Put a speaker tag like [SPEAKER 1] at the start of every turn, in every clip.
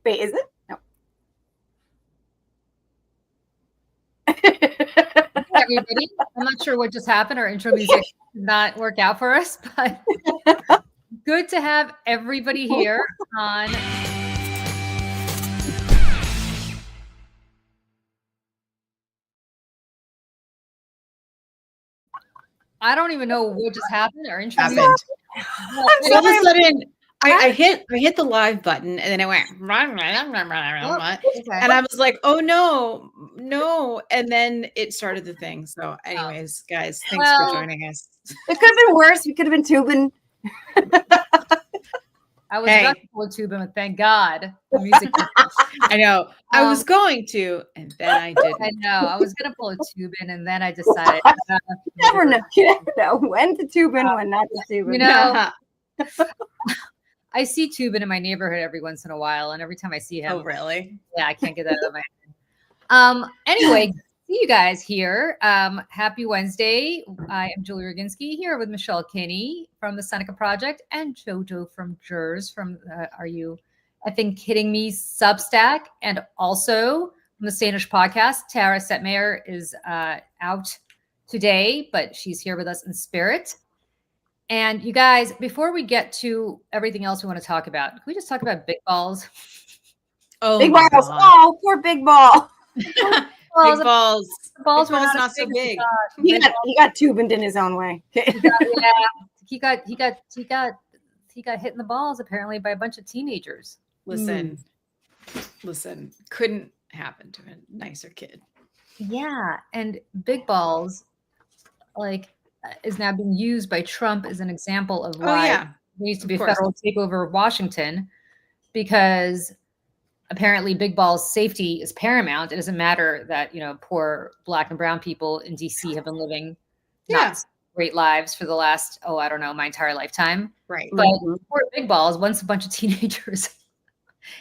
[SPEAKER 1] Wait, is it? No.
[SPEAKER 2] Everybody, I'm not sure what just happened. Our intro music did not work out for us, but good to have everybody here on. I don't even know what just happened. Our intro music.
[SPEAKER 3] All of a sudden, I hit the live button and then I went and I was like, oh no, and then it started the thing. So, anyways, guys, thanks for joining us.
[SPEAKER 1] It could have been worse. We could have been tubing.
[SPEAKER 2] I was about to pull tubing, but thank God the music.
[SPEAKER 3] I know. I was going to, and then I didn't.
[SPEAKER 2] I know. I was gonna pull a tubing, and then I decided.
[SPEAKER 1] You never know. You never know when to tubing, when not to tubing.
[SPEAKER 2] You know. I see Tubin in my neighborhood every once in a while, and every time I see him,
[SPEAKER 3] oh really?
[SPEAKER 2] Yeah, I can't get that out of my head. Anyway, see you guys here. Happy Wednesday. I am Julie Roginski here with Michelle Kinney from the Seneca Project and JoJo from Jers from Are You Effing Kidding Me Substack, and also from the Stanish podcast. Tara Setmayer is out today, but she's here with us in spirit. And you guys, before we get to everything else we want to talk about, can we just talk about big balls?
[SPEAKER 1] Oh, big balls! God. Oh, poor big ball.
[SPEAKER 3] Big balls.
[SPEAKER 2] Balls
[SPEAKER 3] were not so big.
[SPEAKER 1] He got tubed in his own way.
[SPEAKER 2] He got hit in the balls apparently by a bunch of teenagers.
[SPEAKER 3] Listen, couldn't happen to a nicer kid.
[SPEAKER 2] Yeah, and big balls, is now being used by Trump as an example of why there needs to be a federal takeover of Washington, because apparently big balls safety is paramount. It doesn't matter that, poor Black and brown people in DC have been living not great lives for the last, my entire lifetime.
[SPEAKER 3] Right.
[SPEAKER 2] But poor big balls, once a bunch of teenagers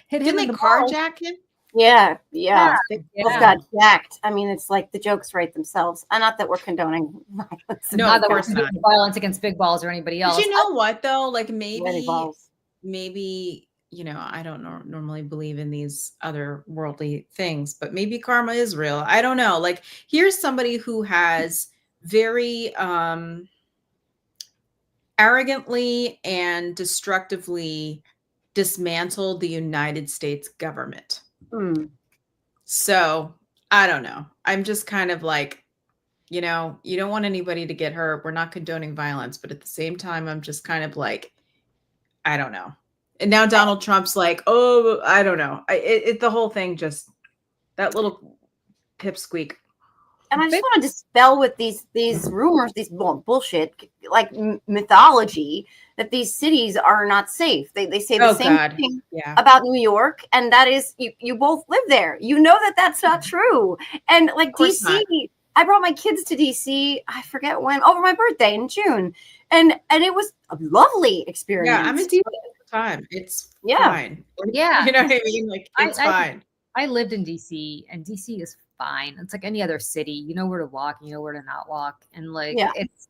[SPEAKER 2] hit him.
[SPEAKER 3] Didn't they carjack him?
[SPEAKER 1] Yeah. Big balls got jacked. I mean, it's like the jokes write themselves. Not that we're condoning violence.
[SPEAKER 2] No, not that we're condoning violence against big balls or anybody else.
[SPEAKER 3] But you know what, though? Like maybe, I don't normally believe in these other worldly things, but maybe karma is real. I don't know. Like, here's somebody who has very arrogantly and destructively dismantled the United States government. So I don't know. I'm just kind of like, you don't want anybody to get hurt. We're not condoning violence, but at the same time, I'm just kind of like, I don't know. And now Donald Trump's like, oh, I don't know. The whole thing, just that little pipsqueak.
[SPEAKER 1] And I just want to dispel with these rumors, these bullshit, like mythology, that these cities are not safe. They say the same thing about New York, and that is, you both live there. You know that's not true. And like DC, I brought my kids to DC, I forget when, over my birthday in June. And it was a lovely experience.
[SPEAKER 3] Yeah, I'm in DC all the time. It's fine.
[SPEAKER 2] Yeah.
[SPEAKER 3] You know what I mean? Like, it's fine.
[SPEAKER 2] I lived in DC, and DC is fine. It's like any other city. You know where to walk, you know where to not walk. And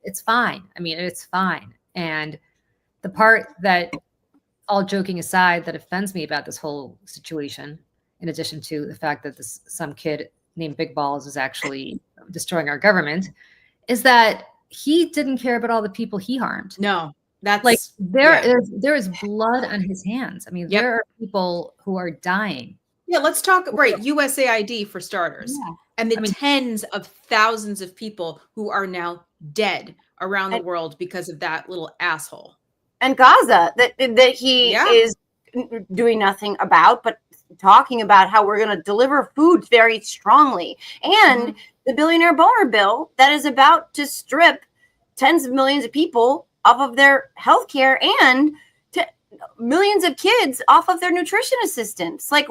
[SPEAKER 2] it's fine. I mean, it's fine. And the part that, all joking aside, that offends me about this whole situation, in addition to the fact that some kid named Big Balls is actually destroying our government, is that he didn't care about all the people he harmed.
[SPEAKER 3] No, that's
[SPEAKER 2] like there is blood on his hands. I mean, there are people who are dying.
[SPEAKER 3] Yeah, let's talk USAID for starters, and the tens of thousands of people who are now dead around the world because of that little asshole.
[SPEAKER 1] And Gaza, that he is doing nothing about, but talking about how we're going to deliver food very strongly, and the billionaire boner bill that is about to strip tens of millions of people off of their health care and millions of kids off of their nutrition assistance. Like,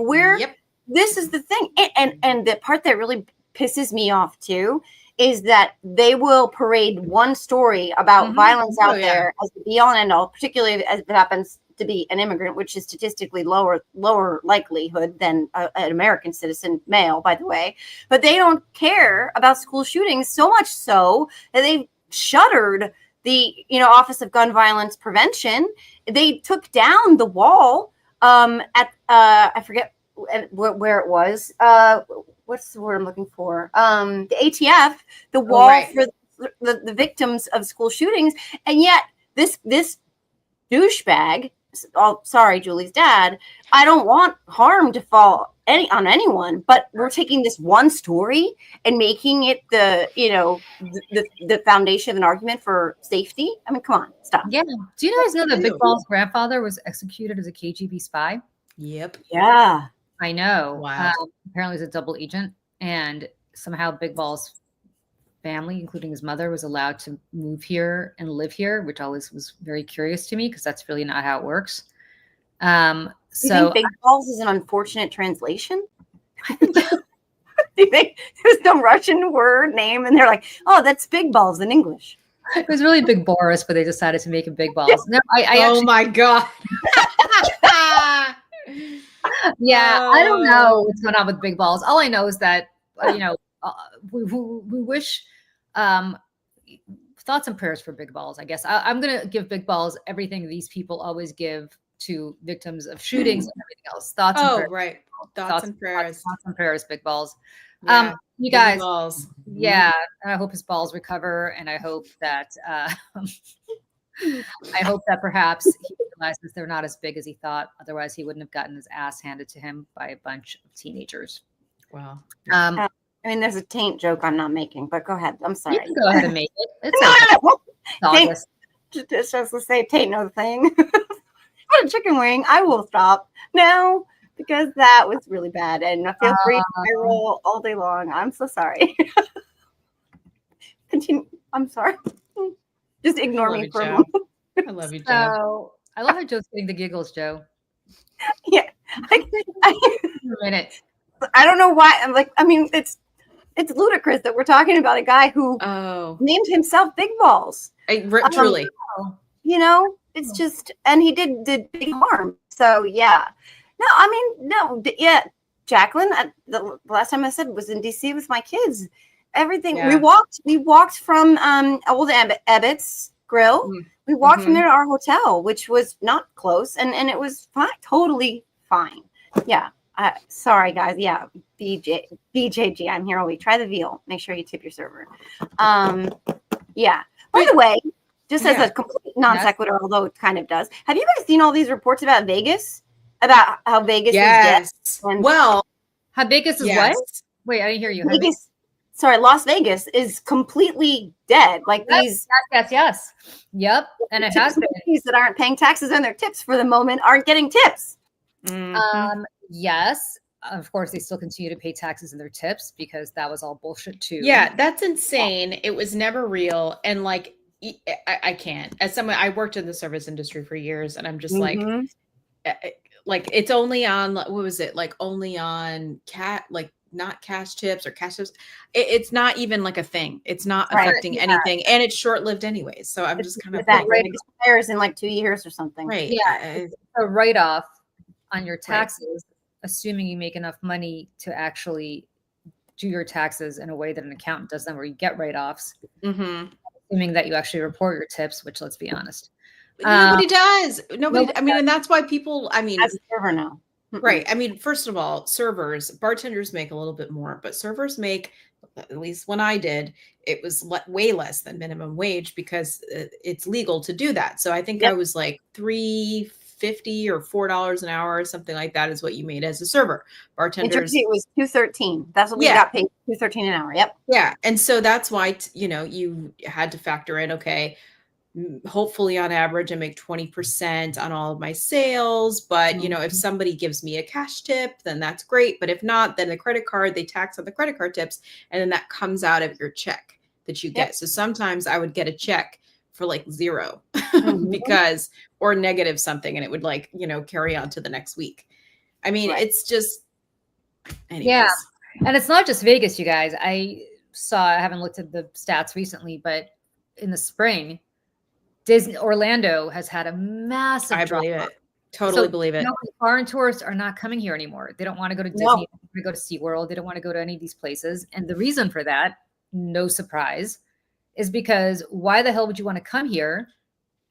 [SPEAKER 1] this is the thing. And the part that really pisses me off too is that they will parade one story about violence out there as the be all and end all, particularly as it happens to be an immigrant, which is statistically lower likelihood than an American citizen, male, by the way. But they don't care about school shootings, so much so that they've shuttered the Office of Gun Violence Prevention. They took down the wall at I forget where it was. What's the word I'm looking for? The ATF, the wall for the victims of school shootings, and yet this douchebag. Oh, sorry, Julie's dad. I don't want harm to fall on anyone, but we're taking this one story and making it the foundation of an argument for safety. I mean, come on, stop.
[SPEAKER 2] Yeah. Do you guys know that Big Ball's grandfather was executed as a KGB spy?
[SPEAKER 3] Yep.
[SPEAKER 1] Yeah.
[SPEAKER 2] I know.
[SPEAKER 3] Wow.
[SPEAKER 2] Apparently, he's a double agent, and somehow Big Ball's family, including his mother, was allowed to move here and live here, which always was very curious to me because that's really not how it works.
[SPEAKER 1] Do you think Big Balls is an unfortunate translation? Do you think there's some Russian word name and they're like, oh, that's Big Balls in English?
[SPEAKER 2] It was really Big Boris, but they decided to make it Big Balls. No,
[SPEAKER 3] oh my God.
[SPEAKER 2] Yeah, I don't know what's going on with Big Balls. All I know is that, we wish thoughts and prayers for Big Balls, I guess. I'm going to give Big Balls everything these people always give to victims of shootings and everything else. Thoughts and prayers.
[SPEAKER 3] Right. Thoughts and prayers.
[SPEAKER 2] Thoughts and prayers, Big Balls.
[SPEAKER 3] Yeah,
[SPEAKER 2] you guys,
[SPEAKER 3] balls.
[SPEAKER 2] Yeah, I hope his balls recover, and I hope that perhaps he realizes they're not as big as he thought. Otherwise, he wouldn't have gotten his ass handed to him by a bunch of teenagers.
[SPEAKER 3] Wow.
[SPEAKER 1] I mean, there's a taint joke I'm not making, but go ahead. I'm sorry.
[SPEAKER 2] You can go ahead and make it. It's okay.
[SPEAKER 1] Just to say taint no thing. What a chicken wing. I will stop now because that was really bad. And I feel free to roll all day long. I'm so sorry. Continue. I'm sorry. Just ignore me for a moment.
[SPEAKER 3] I love you, Joe.
[SPEAKER 2] So, I love how Joe's getting the giggles, Joe.
[SPEAKER 1] Yeah.
[SPEAKER 2] A minute.
[SPEAKER 1] I don't know why. I'm like, I mean, it's ludicrous that we're talking about a guy who named himself Big Balls.
[SPEAKER 3] Truly.
[SPEAKER 1] It's just, and he did big harm. So yeah. No, I mean, no. Yeah. Jacqueline, the last time I said was in DC with my kids. Everything. Yeah. We walked from old Ebbett's Grill. Mm-hmm. We walked from there to our hotel, which was not close, and it was fine, totally fine. Yeah. Sorry, guys. Yeah. BJG. I'm here all week. Try the veal. Make sure you tip your server. Yeah. By the way, just as a complete non sequitur, although it kind of does. Have you guys seen all these reports about Vegas? About how Vegas is dead?
[SPEAKER 2] How Vegas is what? Wait, I didn't hear you.
[SPEAKER 1] Las Vegas is completely dead. Like these.
[SPEAKER 2] Yes. Yep. And it has been.
[SPEAKER 1] That aren't paying taxes on their tips for the moment aren't getting tips.
[SPEAKER 2] Mm-hmm. Yes. Of course, they still continue to pay taxes in their tips because that was all bullshit too.
[SPEAKER 3] Yeah, that's insane. It was never real. And like, I can't. As someone, I worked in the service industry for years, and I'm just like it's only on, what was it? Like only on not cash tips or cash tips. It's not even like a thing. It's not affecting anything, and it's short-lived anyways. So I'm just kind of
[SPEAKER 1] that expires in like 2 years or something.
[SPEAKER 3] Right.
[SPEAKER 2] Yeah. It's a write-off on your taxes, assuming you make enough money to actually do your taxes in a way that an accountant does them, where you get write-offs. Mm-hmm. Assuming that you actually report your tips, which, let's be honest,
[SPEAKER 3] nobody does. Nobody. I mean, and that's why people. I mean,
[SPEAKER 1] as a server now.
[SPEAKER 3] Right. I mean, first of all, bartenders make a little bit more, but servers make, at least when I did, it was way less than minimum wage because it's legal to do that. So I think I was like $3.50 or $4 an hour or something like that is what you made as a server. Bartenders.
[SPEAKER 1] It was $2.13. That's what we got paid, $2.13 an hour. Yep.
[SPEAKER 3] Yeah. And so that's why, you had to factor in, okay, hopefully on average I make 20% on all of my sales. But, if somebody gives me a cash tip, then that's great. But if not, then the credit card, they tax on the credit card tips. And then that comes out of your check that you get. So sometimes I would get a check for like zero because, or negative something. And it would like, carry on to the next week. I mean, it's just, anyways.
[SPEAKER 2] Yeah. And it's not just Vegas, you guys. I haven't looked at the stats recently, but in the spring, Orlando has had a massive drop.
[SPEAKER 3] I believe it. Totally believe it.
[SPEAKER 2] Foreign tourists are not coming here anymore. They don't want to go to Disney. They don't want to go to SeaWorld. They don't want to go to any of these places. And the reason for that, no surprise, is because why the hell would you want to come here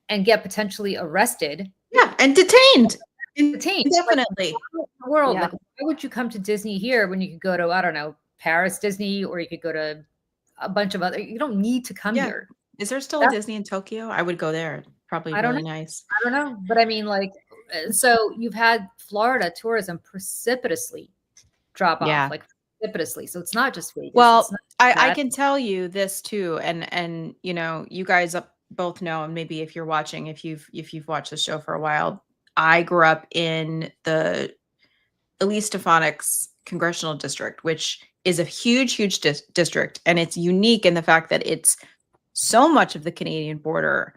[SPEAKER 2] and get potentially arrested?
[SPEAKER 3] Yeah, and detained.
[SPEAKER 2] Definitely.
[SPEAKER 3] Like,
[SPEAKER 2] the world. Like, why would you come to Disney here when you could go to, I don't know, Paris Disney, or you could go to a bunch of other, you don't need to come here.
[SPEAKER 3] Is there still a Disney in Tokyo? I would go there. Probably really nice.
[SPEAKER 2] I don't know. But I mean, like, so you've had Florida tourism precipitously drop off, like precipitously. So it's not just Vegas.
[SPEAKER 3] Well, I can tell you this too. And, you know, you guys both know, and maybe if you're watching, if you've watched the show for a while, I grew up in the Elise Stefanik's congressional district, which is a huge, huge district. And it's unique in the fact that it's so much of the Canadian border,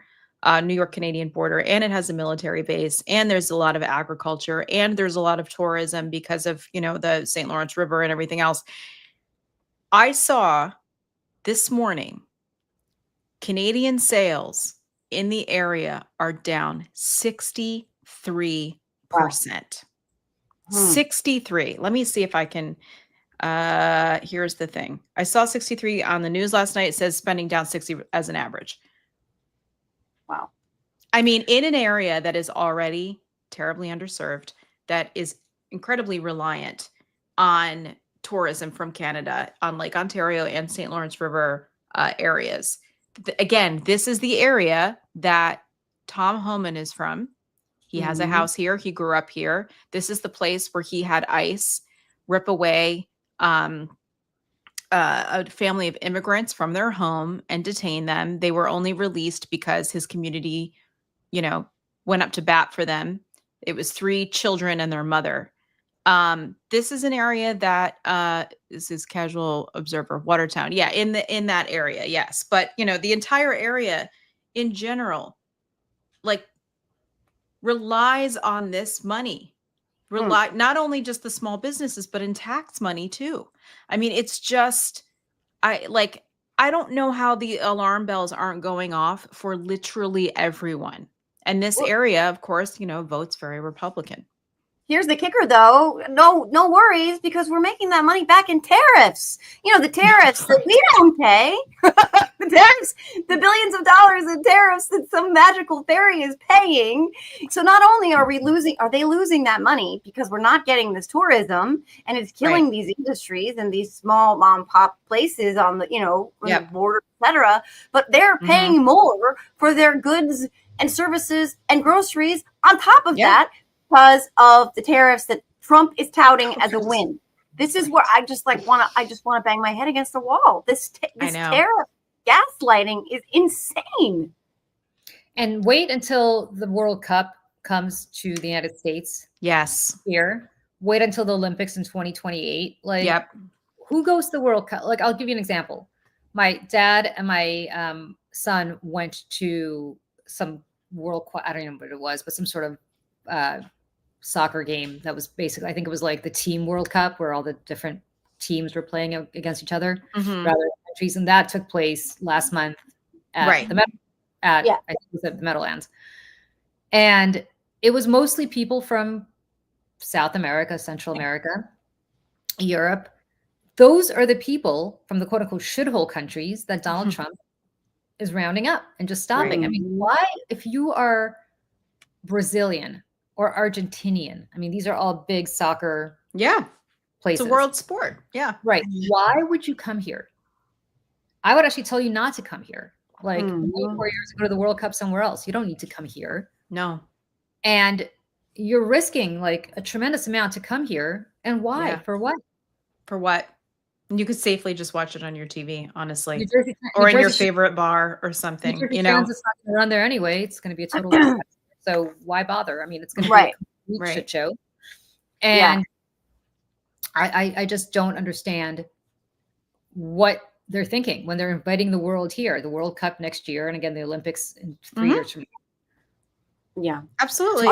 [SPEAKER 3] New York Canadian border, and it has a military base, and there's a lot of agriculture, and there's a lot of tourism because of, you know, the St. Lawrence River and everything else. I saw this morning, Canadian sales in the area are down 63%. Wow. 63. Let me see if I can. Here's the thing. I saw 63 on the news last night. It says spending down 60 as an average.
[SPEAKER 1] Wow.
[SPEAKER 3] I mean, in an area that is already terribly underserved, that is incredibly reliant on tourism from Canada, on Lake Ontario and St. Lawrence River areas. Again, this is the area that Tom Homan is from. He has a house here. He grew up here. This is the place where he had ICE rip away a family of immigrants from their home and detain them. They were only released because his community, you know, went up to bat for them. It was 3 children and their mother. This is an area that this is Casual Observer, Watertown. Yeah, in that area, yes. But you know, the entire area in general, like, relies on this money. Not only just the small businesses, but in tax money too. I mean, it's just, I don't know how the alarm bells aren't going off for literally everyone. And this area, of course, you know, votes very Republican.
[SPEAKER 1] Here's the kicker, though. No worries, because we're making that money back in tariffs. You know, the tariffs that we don't pay, the tariffs, the billions of dollars in tariffs that some magical fairy is paying. So not only are they losing that money because we're not getting this tourism, and it's killing these industries and these small mom and pop places on the, you know, on the border, etc. But they're paying more for their goods and services and groceries on top of that, because of the tariffs that Trump is touting as a win. This is where I just want to bang my head against the wall. This tariff gaslighting is insane.
[SPEAKER 2] And wait until the World Cup comes to the United States.
[SPEAKER 3] Yes.
[SPEAKER 2] Here. Wait until the Olympics in 2028. Like, who goes to the World Cup? Like, I'll give you an example. My dad and my son went to some I don't even know what it was, but some sort of soccer game that was basically, I think it was like the Team World Cup, where all the different teams were playing against each other, rather than countries, and that took place last month at I think it was at the Meadowlands, and it was mostly people from South America, Central America, Europe. Those are the people from the quote unquote shithole countries that Donald Trump is rounding up and just stopping. I mean, why, if you are Brazilian or Argentinian, I mean, these are all big soccer places.
[SPEAKER 3] It's a world sport. Yeah.
[SPEAKER 2] Right. Why would you come here? I would actually tell you not to come here. Like, wait 4 years to go to the World Cup somewhere else. You don't need to come here.
[SPEAKER 3] No.
[SPEAKER 2] And you're risking like a tremendous amount to come here. And why? Yeah. For what?
[SPEAKER 3] For what? You could safely just watch it on your TV, honestly, or in your favorite bar or something. You know,
[SPEAKER 2] it's not going to run there anyway. It's going to be a total. So why bother? I mean, it's going to be a complete shit show. And I just don't understand what they're thinking when they're inviting the world here, the World Cup next year, and again the Olympics in 3 years from now.
[SPEAKER 1] Yeah,
[SPEAKER 3] absolutely.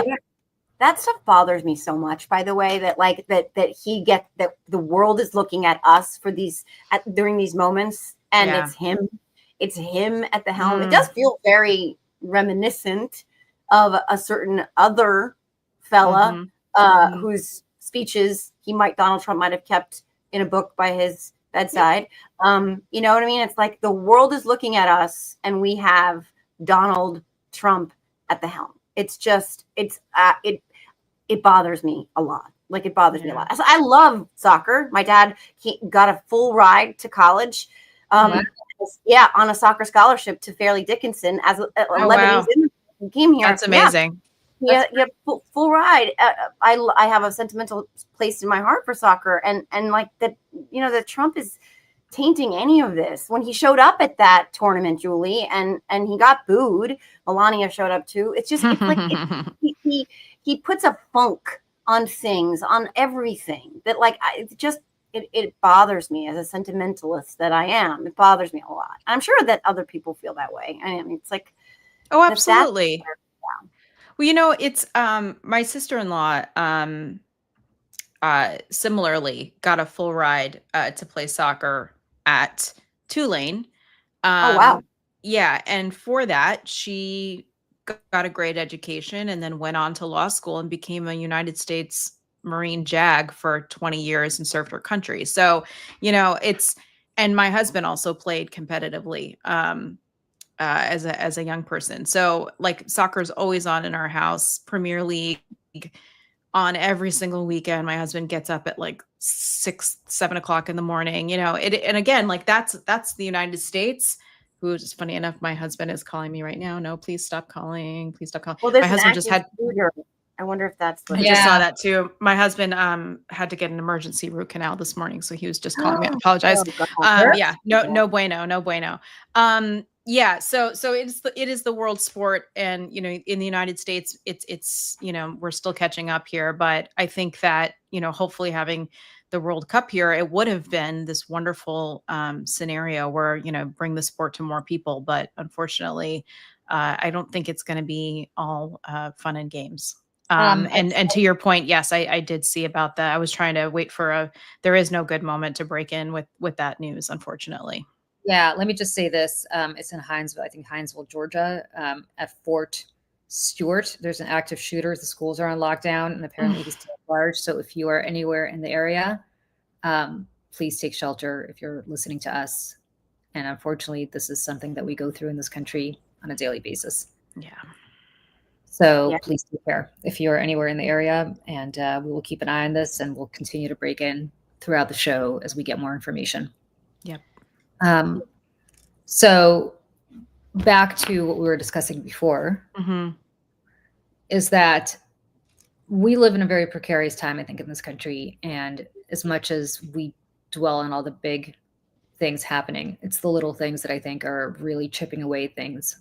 [SPEAKER 1] That stuff bothers me so much, by the way, that like that the world is looking at us for during these moments, and it's him at the helm. It does feel very reminiscent of a certain other fella whose speeches Donald Trump might have kept in a book by his bedside. You know what I mean? It's like the world is looking at us, and we have Donald Trump at the helm. It's just, it bothers me a lot. Like, it bothers me a lot. I love soccer. My dad got a full ride to college. Yeah, on a soccer scholarship to Fairleigh Dickinson as a Lebanese immigrant who came here.
[SPEAKER 3] That's amazing.
[SPEAKER 1] Yeah, full ride. I have a sentimental place in my heart for soccer, and like that. That Trump is tainting any of this. When he showed up at that tournament, Julie, and he got booed. Melania showed up too. It's just he puts a funk on things, on everything that it bothers me as a sentimentalist that I am. It bothers me a lot. I'm sure that other people feel that way. I mean, it's like,
[SPEAKER 3] oh, absolutely. Well, it's my sister-in-law similarly got a full ride to play soccer at Tulane.
[SPEAKER 1] Oh, wow.
[SPEAKER 3] Yeah, and for that she got a great education and then went on to law school and became a United States Marine JAG for 20 years and served her country. So, and my husband also played competitively as a young person. So like soccer is always on in our house. Premier League on every single weekend. My husband gets up at like 6, 7 o'clock in the morning, and again, like that's the United States. Who's just funny enough, my husband is calling me right now. No, please stop calling. Please stop calling.
[SPEAKER 1] Well, my husband just had. I wonder if that's.
[SPEAKER 3] I just saw that too. My husband had to get an emergency root canal this morning, so he was just calling me. I apologize. Yeah, no bueno. Yeah, so it is the world sport, and in the United States, it's we're still catching up here, but I think that hopefully having the World Cup here, it would have been this wonderful scenario where bring the sport to more people, but unfortunately, I don't think it's going to be all fun and games. And to your point, yes, I did see about that. I was trying to wait for there is no good moment to break in with that news, unfortunately.
[SPEAKER 2] Yeah, let me just say this. It's in Hinesville, I think Hinesville, Georgia, at Fort Stewart. There's an active shooter. The schools are on lockdown, and apparently he's still at large. So if you are anywhere in the area, please take shelter if you're listening to us. And unfortunately, this is something that we go through in this country on a daily basis.
[SPEAKER 3] Yeah.
[SPEAKER 2] So please take care if you're anywhere in the area, and we will keep an eye on this, and we'll continue to break in throughout the show as we get more information.
[SPEAKER 3] Yep.
[SPEAKER 2] So back to what we were discussing before, is that we live in a very precarious time, I think, in this country. And as much as we dwell on all the big things happening, it's the little things that I think are really chipping away things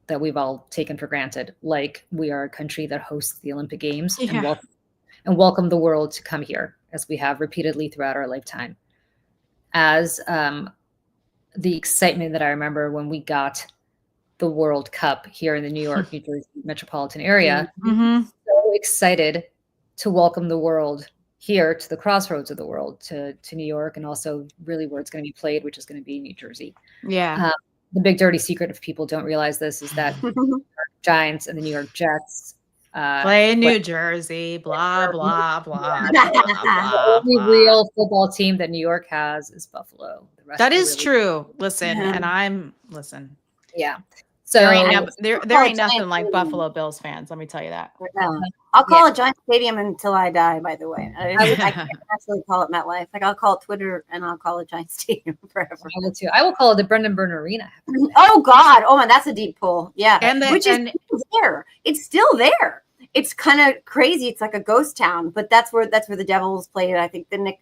[SPEAKER 2] that we've all taken for granted. Like, we are a country that hosts the Olympic Games and welcome the world to come here, as we have repeatedly throughout our lifetime. As the excitement that I remember when we got the World Cup here in the New York, New Jersey metropolitan area, so excited to welcome the world here to the crossroads of the world, to New York, and also really where it's going to be played, which is going to be New Jersey.
[SPEAKER 3] Yeah.
[SPEAKER 2] The big dirty secret, if people don't realize this, is that the New York Giants and the New York Jets
[SPEAKER 3] play in New Jersey, blah, blah, blah.
[SPEAKER 2] The only real football team that New York has is Buffalo. The rest
[SPEAKER 3] that is true. Listen, and listen.
[SPEAKER 2] Yeah. So
[SPEAKER 3] there ain't nothing like Buffalo Bills fans. Let me tell you that.
[SPEAKER 1] I'll call it Giant Stadium until I die. By the way, I can't actually call it MetLife. Like, I'll call it Twitter, and I'll call it Giant Stadium forever.
[SPEAKER 2] I will too. I will call it the Brendan Byrne Arena.
[SPEAKER 1] Oh God! Oh man, that's a deep pull. Yeah,
[SPEAKER 3] is
[SPEAKER 1] there. It's still there. It's kind of crazy. It's like a ghost town, but that's where the Devils played. I think the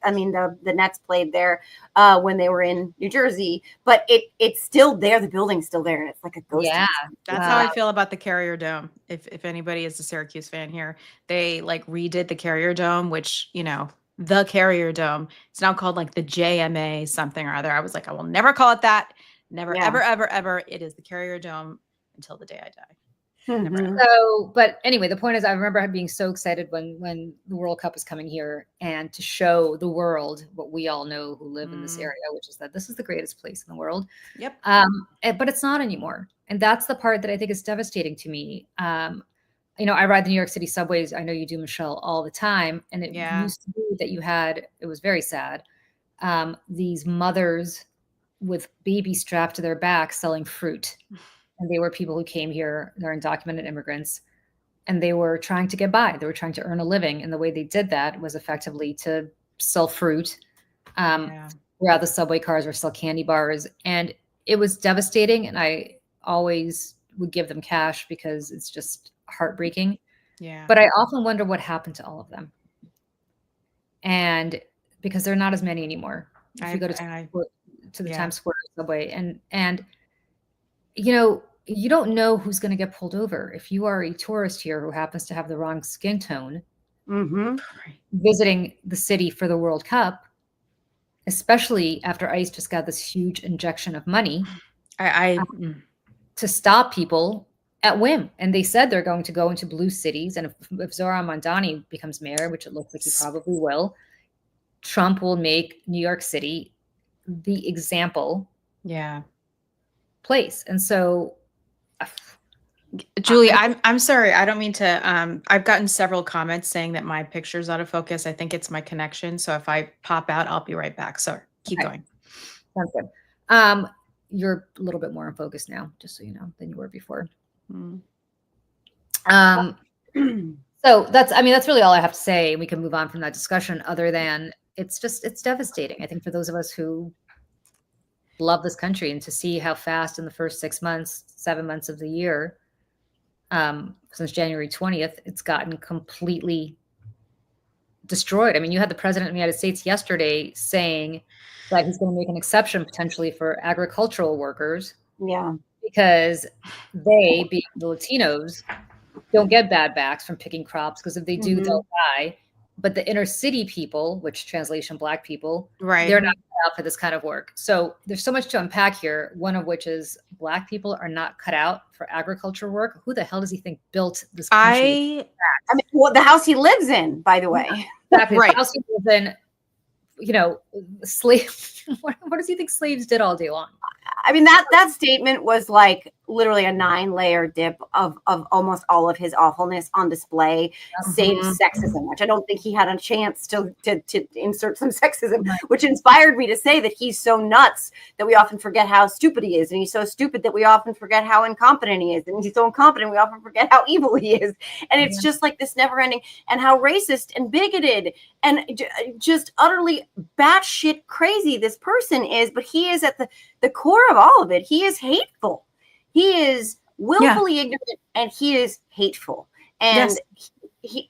[SPEAKER 1] Nets played there when they were in New Jersey. But it's still there. The building's still there, and it's like a ghost town.
[SPEAKER 3] That's how I feel about the Carrier Dome. If anybody is a Syracuse fan here, they like redid the Carrier Dome, which the Carrier Dome. It's now called like the JMA something or other. I was like, I will never call it that. Never, ever, ever, ever. It is the Carrier Dome until the day I die.
[SPEAKER 2] So, but anyway, the point is, I remember being so excited when the World Cup is coming here, and to show the world what we all know who live in this area, which is that this is the greatest place in the world.
[SPEAKER 3] Yep.
[SPEAKER 2] But it's not anymore. And that's the part that I think is devastating to me. I ride the New York City subways. I know you do, Michelle, all the time. And it used to be that it was very sad. These mothers with babies strapped to their back selling fruit. And they were people who came here. They're undocumented immigrants. and they were trying to get by. They were trying to earn a living. And the way they did that was effectively to sell fruit, where the subway cars or sell candy bars. And it was devastating. And I always would give them cash because it's just heartbreaking.
[SPEAKER 3] Yeah.
[SPEAKER 2] But I often wonder what happened to all of them. And because there are not as many anymore. If you go to the Times Square subway, and you know, you don't know who's going to get pulled over. If you are a tourist here who happens to have the wrong skin tone, visiting the city for the World Cup, especially after ICE just got this huge injection of money to stop people at whim. And they said they're going to go into blue cities. And if Zohran Mamdani becomes mayor, which it looks like he probably will, Trump will make New York City the example place. And so,
[SPEAKER 3] Julie, I'm sorry. I don't mean to. I've gotten several comments saying that my picture's out of focus. I think it's my connection. So if I pop out, I'll be right back. So keep going.
[SPEAKER 2] Sounds good. You're a little bit more in focus now, just so you know, than you were before. So that's really all I have to say. We can move on from that discussion, other than it's devastating. I think for those of us who love this country, and to see how fast in the first 6 months, 7 months of the year, since January 20th, it's gotten completely destroyed. I mean, you had the president of the United States yesterday saying that he's going to make an exception potentially for agricultural workers.
[SPEAKER 1] Yeah.
[SPEAKER 2] Because they, being the Latinos, don't get bad backs from picking crops, because if they do, they'll die. But the inner city people, which translation Black people, they're not cut out for this kind of work. So there's so much to unpack here, one of which is Black people are not cut out for agriculture work. Who the hell does he think built this country?
[SPEAKER 1] I mean, well, the house he lives in, by the way.
[SPEAKER 2] Exactly. The house he lives in, you know, slave. What does he think slaves did all day long?
[SPEAKER 1] I mean, that statement was like literally a 9-layer dip of almost all of his awfulness on display, save sexism, which I don't think he had a chance to insert some sexism, which inspired me to say that he's so nuts that we often forget how stupid he is. And he's so stupid that we often forget how incompetent he is. And he's so incompetent, we often forget how evil he is. And it's just like this never ending, and how racist and bigoted and just utterly batshit crazy this person is. But he is at the core of all of it. He is hateful. He is willfully ignorant, and he is hateful. And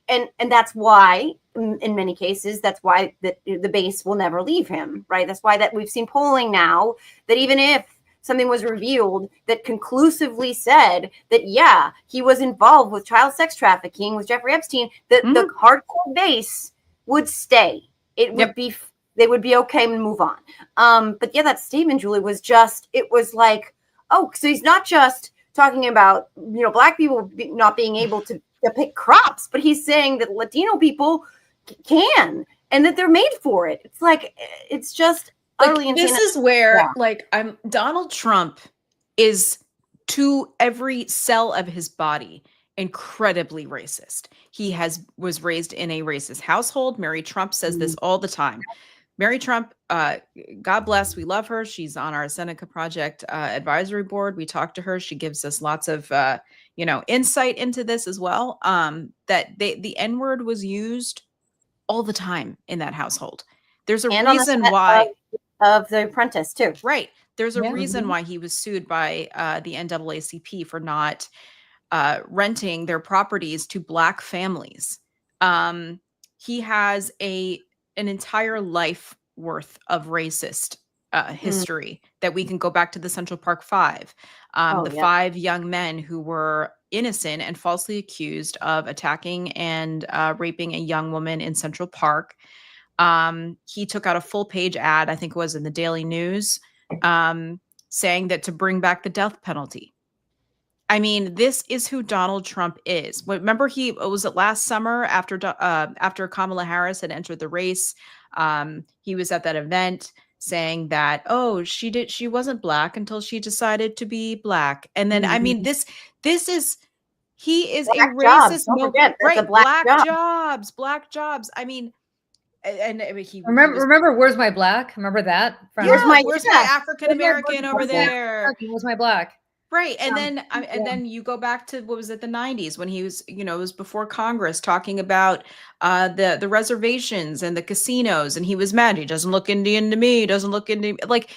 [SPEAKER 1] and that's why, in many cases, that's why the base will never leave him, right? That's why that we've seen polling now that even if something was revealed that conclusively said that, he was involved with child sex trafficking with Jeffrey Epstein, that the hardcore base would stay. It would be, they would be okay and move on. But that statement, Julie, was just, it was like, oh, so he's not just talking about, Black people not being able to pick crops, but he's saying that Latino people can, and that they're made for it. It's like, it's just utterly insane.
[SPEAKER 3] This is where, Donald Trump is, to every cell of his body, incredibly racist. He was raised in a racist household. Mary Trump says this all the time. Mary Trump, God bless, we love her. She's on our Seneca Project advisory board. We talk to her. She gives us lots of, insight into this as well. That the N-word was used all the time in that household. There's a reason why
[SPEAKER 1] of The Apprentice too.
[SPEAKER 3] Right. There's a reason why he was sued by the NAACP for not renting their properties to Black families. He has an entire life worth of racist history that we can go back to the Central Park Five. 5 young men who were innocent and falsely accused of attacking and raping a young woman in Central Park. He took out a full-page ad, I think it was in the Daily News, saying that to bring back the death penalty. I mean, this is who Donald Trump is. Remember, was it last summer after Kamala Harris had entered the race? He was at that event saying that, she wasn't Black until she decided to be Black. And then, I mean, he is
[SPEAKER 1] Black
[SPEAKER 3] a racist.
[SPEAKER 1] Right.
[SPEAKER 3] Black jobs. I mean, and he
[SPEAKER 2] remember, Where's My Black? Remember that?
[SPEAKER 3] Where's my African American over there?
[SPEAKER 2] Where's my Black?
[SPEAKER 3] Right. And then you go back to, what was it, the 90s when he was, it was before Congress, talking about the reservations and the casinos, and he was mad. He doesn't look Indian to me, doesn't look Indian. Like,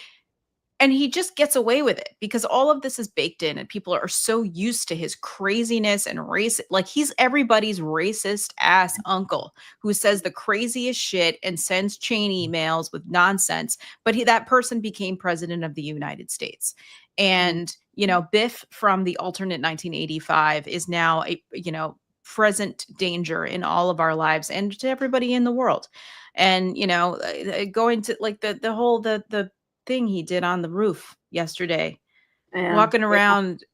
[SPEAKER 3] and he just gets away with it because all of this is baked in and people are so used to his craziness and race. Like, he's everybody's racist ass uncle who says the craziest shit and sends chain emails with nonsense. But that person became president of the United States. And, Biff from the alternate 1985 is now a, present danger in all of our lives and to everybody in the world. And, going to like the thing he did on the roof yesterday, walking around,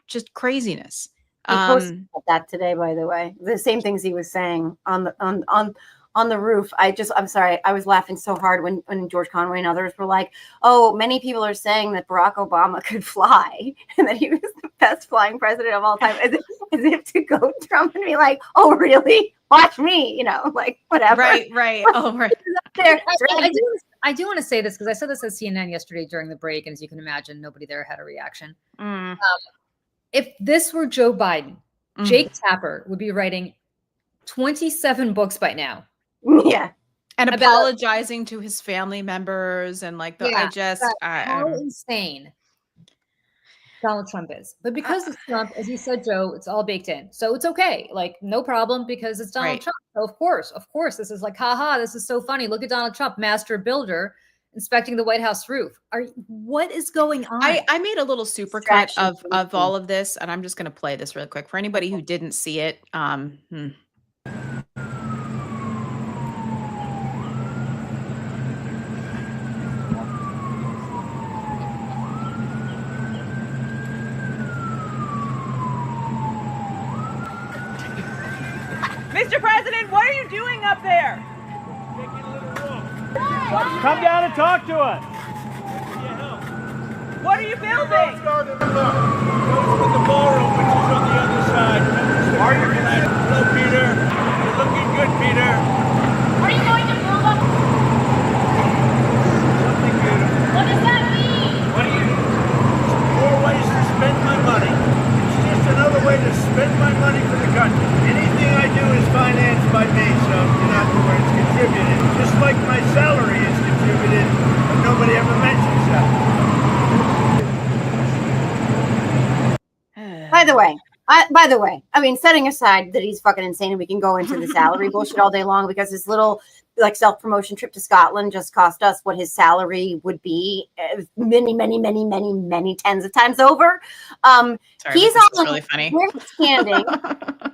[SPEAKER 3] just craziness.
[SPEAKER 1] He posted that today, by the way, the same things he was saying on the roof. I'm sorry, I was laughing so hard when George Conway and others were like, oh, many people are saying that Barack Obama could fly and that he was the best flying president of all time, as if to go Trump and be like, oh, really? Watch me, like whatever.
[SPEAKER 3] Right. Oh, right.
[SPEAKER 2] I do want to say this because I said this at CNN yesterday during the break, and as you can imagine, nobody there had a reaction. If this were Joe Biden, Jake Tapper would be writing 27 books by now.
[SPEAKER 1] Yeah.
[SPEAKER 3] And apologizing to his family members and like
[SPEAKER 2] how insane Donald Trump is. But because it's Trump, as you said, Joe, it's all baked in. So it's okay. Like, no problem because it's Donald Trump. So of course, this is like, haha, this is so funny. Look at Donald Trump, master builder, inspecting the White House roof. What is going on?
[SPEAKER 3] I made a little supercut of all of this, and I'm just going to play this really quick for anybody who didn't see it.
[SPEAKER 4] Mr. President, what are you doing up there?
[SPEAKER 5] Taking a little walk. Come down and talk to us.
[SPEAKER 4] What are you building?
[SPEAKER 5] Go with the ballroom, which is on the other side. Are you? Hello, Peter. You're looking good, Peter.
[SPEAKER 6] Are you going to build up?
[SPEAKER 5] Something beautiful.
[SPEAKER 6] What does that mean?
[SPEAKER 5] What do you? More ways to spend my money. It's just another way to spend my money for the country. Anything I do is financed by me, so in other words, contributed. Just like my salary is contributed, but nobody ever mentions that.
[SPEAKER 1] By the way, I mean, setting aside that he's fucking insane and we can go into the salary bullshit all day long because his little like self-promotion trip to Scotland just cost us what his salary would be many tens of times over. He's on
[SPEAKER 3] really funny.
[SPEAKER 1] Where he's standing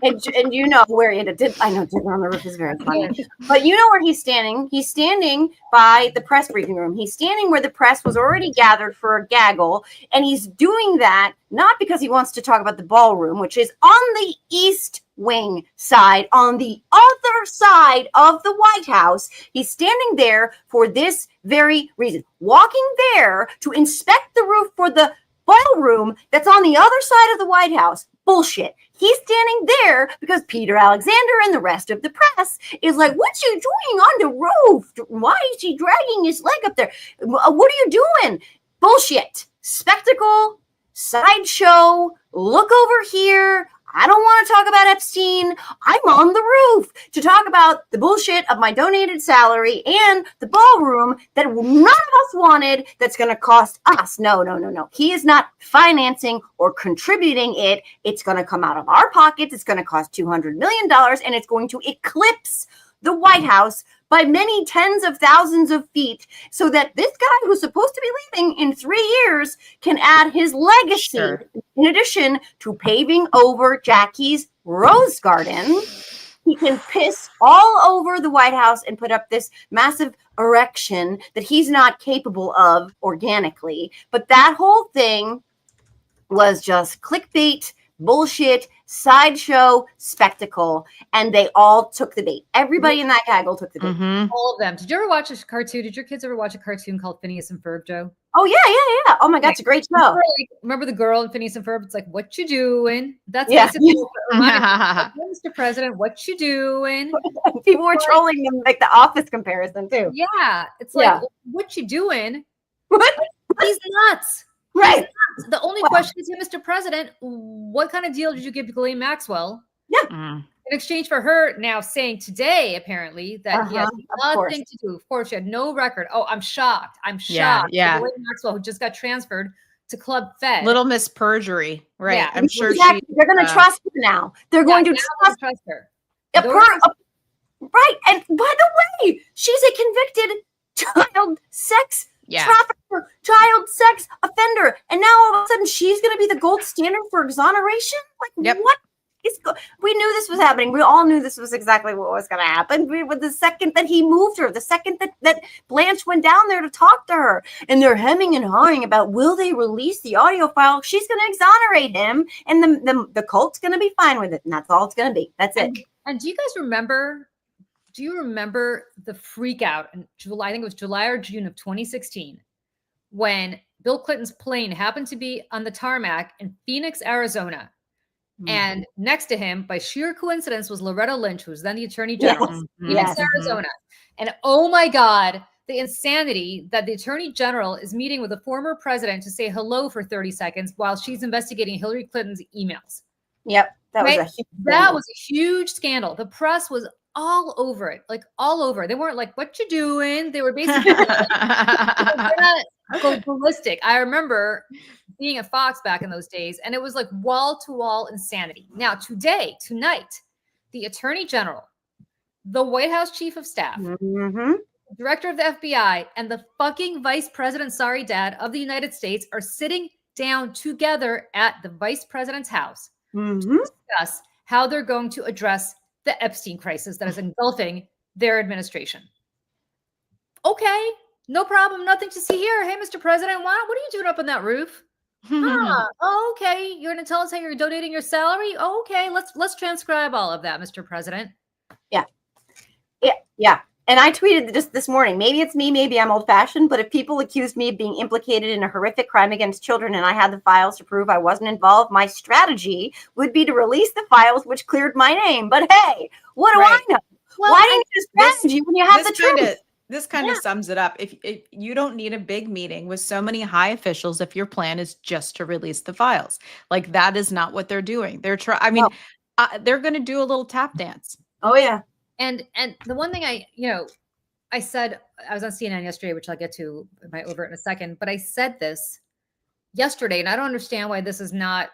[SPEAKER 1] and you know where it did. I know Dinner on the Roof is very funny, but you know where he's standing. He's standing by the press briefing room. He's standing where the press was already gathered for a gaggle, and he's doing that not because he wants to talk about the ballroom, which is on the east wing side, on the other side of the White House. He's standing there for this very reason, walking there to inspect the roof for the ballroom that's on the other side of the White House. Bullshit. He's standing there because Peter Alexander and the rest of the press is like, what's he doing on the roof? Why is he dragging his leg up there? What are you doing? Bullshit. Spectacle, sideshow, look over here. I don't want to talk about Epstein. I'm on the roof to talk about the bullshit of my donated salary and the ballroom that none of us wanted that's going to cost us. No. He is not financing or contributing it. It's going to come out of our pockets. It's going to cost $200 million, and it's going to eclipse the White House by many tens of thousands of feet so that this guy who's supposed to be leaving in 3 years can add his legacy. Sure. In addition to paving over Jackie's rose garden, he can piss all over the White House and put up this massive erection that he's not capable of organically. But that whole thing was just clickbait, bullshit, sideshow, spectacle, and they all took the bait. Everybody in that gaggle took the bait.
[SPEAKER 2] Mm-hmm. All of them. Did you ever watch a cartoon? Did your kids ever watch a cartoon called Phineas and Ferb, Joe?
[SPEAKER 1] Oh, yeah. Oh, my God, it's a great show.
[SPEAKER 2] Remember the girl in Phineas and Ferb? It's like, what you doing? That's basically Mr. President, what you doing?
[SPEAKER 1] People were trolling them, like the Office comparison, too.
[SPEAKER 2] Yeah. It's like, what you doing?
[SPEAKER 1] What?
[SPEAKER 2] He's nuts.
[SPEAKER 1] Right.
[SPEAKER 2] The only question is, Mr. President, what kind of deal did you give Ghislaine Maxwell?
[SPEAKER 1] Yeah.
[SPEAKER 2] In exchange for her now saying today, apparently, that he had nothing to do. Of course, she had no record. Oh, I'm shocked. I'm shocked.
[SPEAKER 3] Yeah.
[SPEAKER 2] Ghislaine Maxwell, who just got transferred to Club Fed.
[SPEAKER 3] Little Miss Perjury, right?
[SPEAKER 2] Yeah,
[SPEAKER 3] I'm sure
[SPEAKER 1] they're going to trust her now. They're going to trust
[SPEAKER 2] her.
[SPEAKER 1] Right. And by the way, she's a convicted child sex trafficker, child sex offender. And now all of a sudden she's going to be the gold standard for exoneration? Like, what? We knew this was happening. We all knew this was exactly what was going to happen. With the second that he moved her, the second that Blanche went down there to talk to her, and they're hemming and hawing about, will they release the audio file? She's going to exonerate him, and the cult's going to be fine with it, and that's all it's going to be. That's it.
[SPEAKER 2] And do you guys remember? Do you remember the freak out in July? I think it was July or June of 2016, when Bill Clinton's plane happened to be on the tarmac in Phoenix, Arizona. And next to him, by sheer coincidence, was Loretta Lynch, who was then the Attorney General, Phoenix, Arizona. And oh my God, the insanity that the Attorney General is meeting with the former president to say hello for 30 seconds while she's investigating Hillary Clinton's emails.
[SPEAKER 1] Yep. That
[SPEAKER 2] was a huge scandal. The press was all over it, like all over. They weren't like, what you doing? They were basically go ballistic. I remember being at Fox back in those days, and it was like wall-to-wall insanity. Now, tonight, the Attorney General, the White House Chief of Staff, Director of the FBI, and the fucking Vice President, sorry, Dad, of the United States are sitting down together at the Vice President's house to discuss how they're going to address the Epstein crisis that is engulfing their administration. Okay, no problem. Nothing to see here. Hey, Mr. President, what are you doing up on that roof? Oh, okay. You're going to tell us how you're donating your salary? Oh, okay. Let's transcribe all of that, Mr. President.
[SPEAKER 1] Yeah. And I tweeted just this morning, maybe it's me, maybe I'm old-fashioned, but if people accused me of being implicated in a horrific crime against children and I had the files to prove I wasn't involved, my strategy would be to release the files which cleared my name. But hey, what do I know? Well, why do you need a strategy when you have the truth?
[SPEAKER 3] This kind of sums it up. If you don't need a big meeting with so many high officials, if your plan is just to release the files, like that is not what they're doing. They're they're going to do a little tap dance.
[SPEAKER 1] Oh yeah.
[SPEAKER 2] And the one thing I said, I was on CNN yesterday, which I'll get to over in a second, but I said this yesterday, and I don't understand why this is not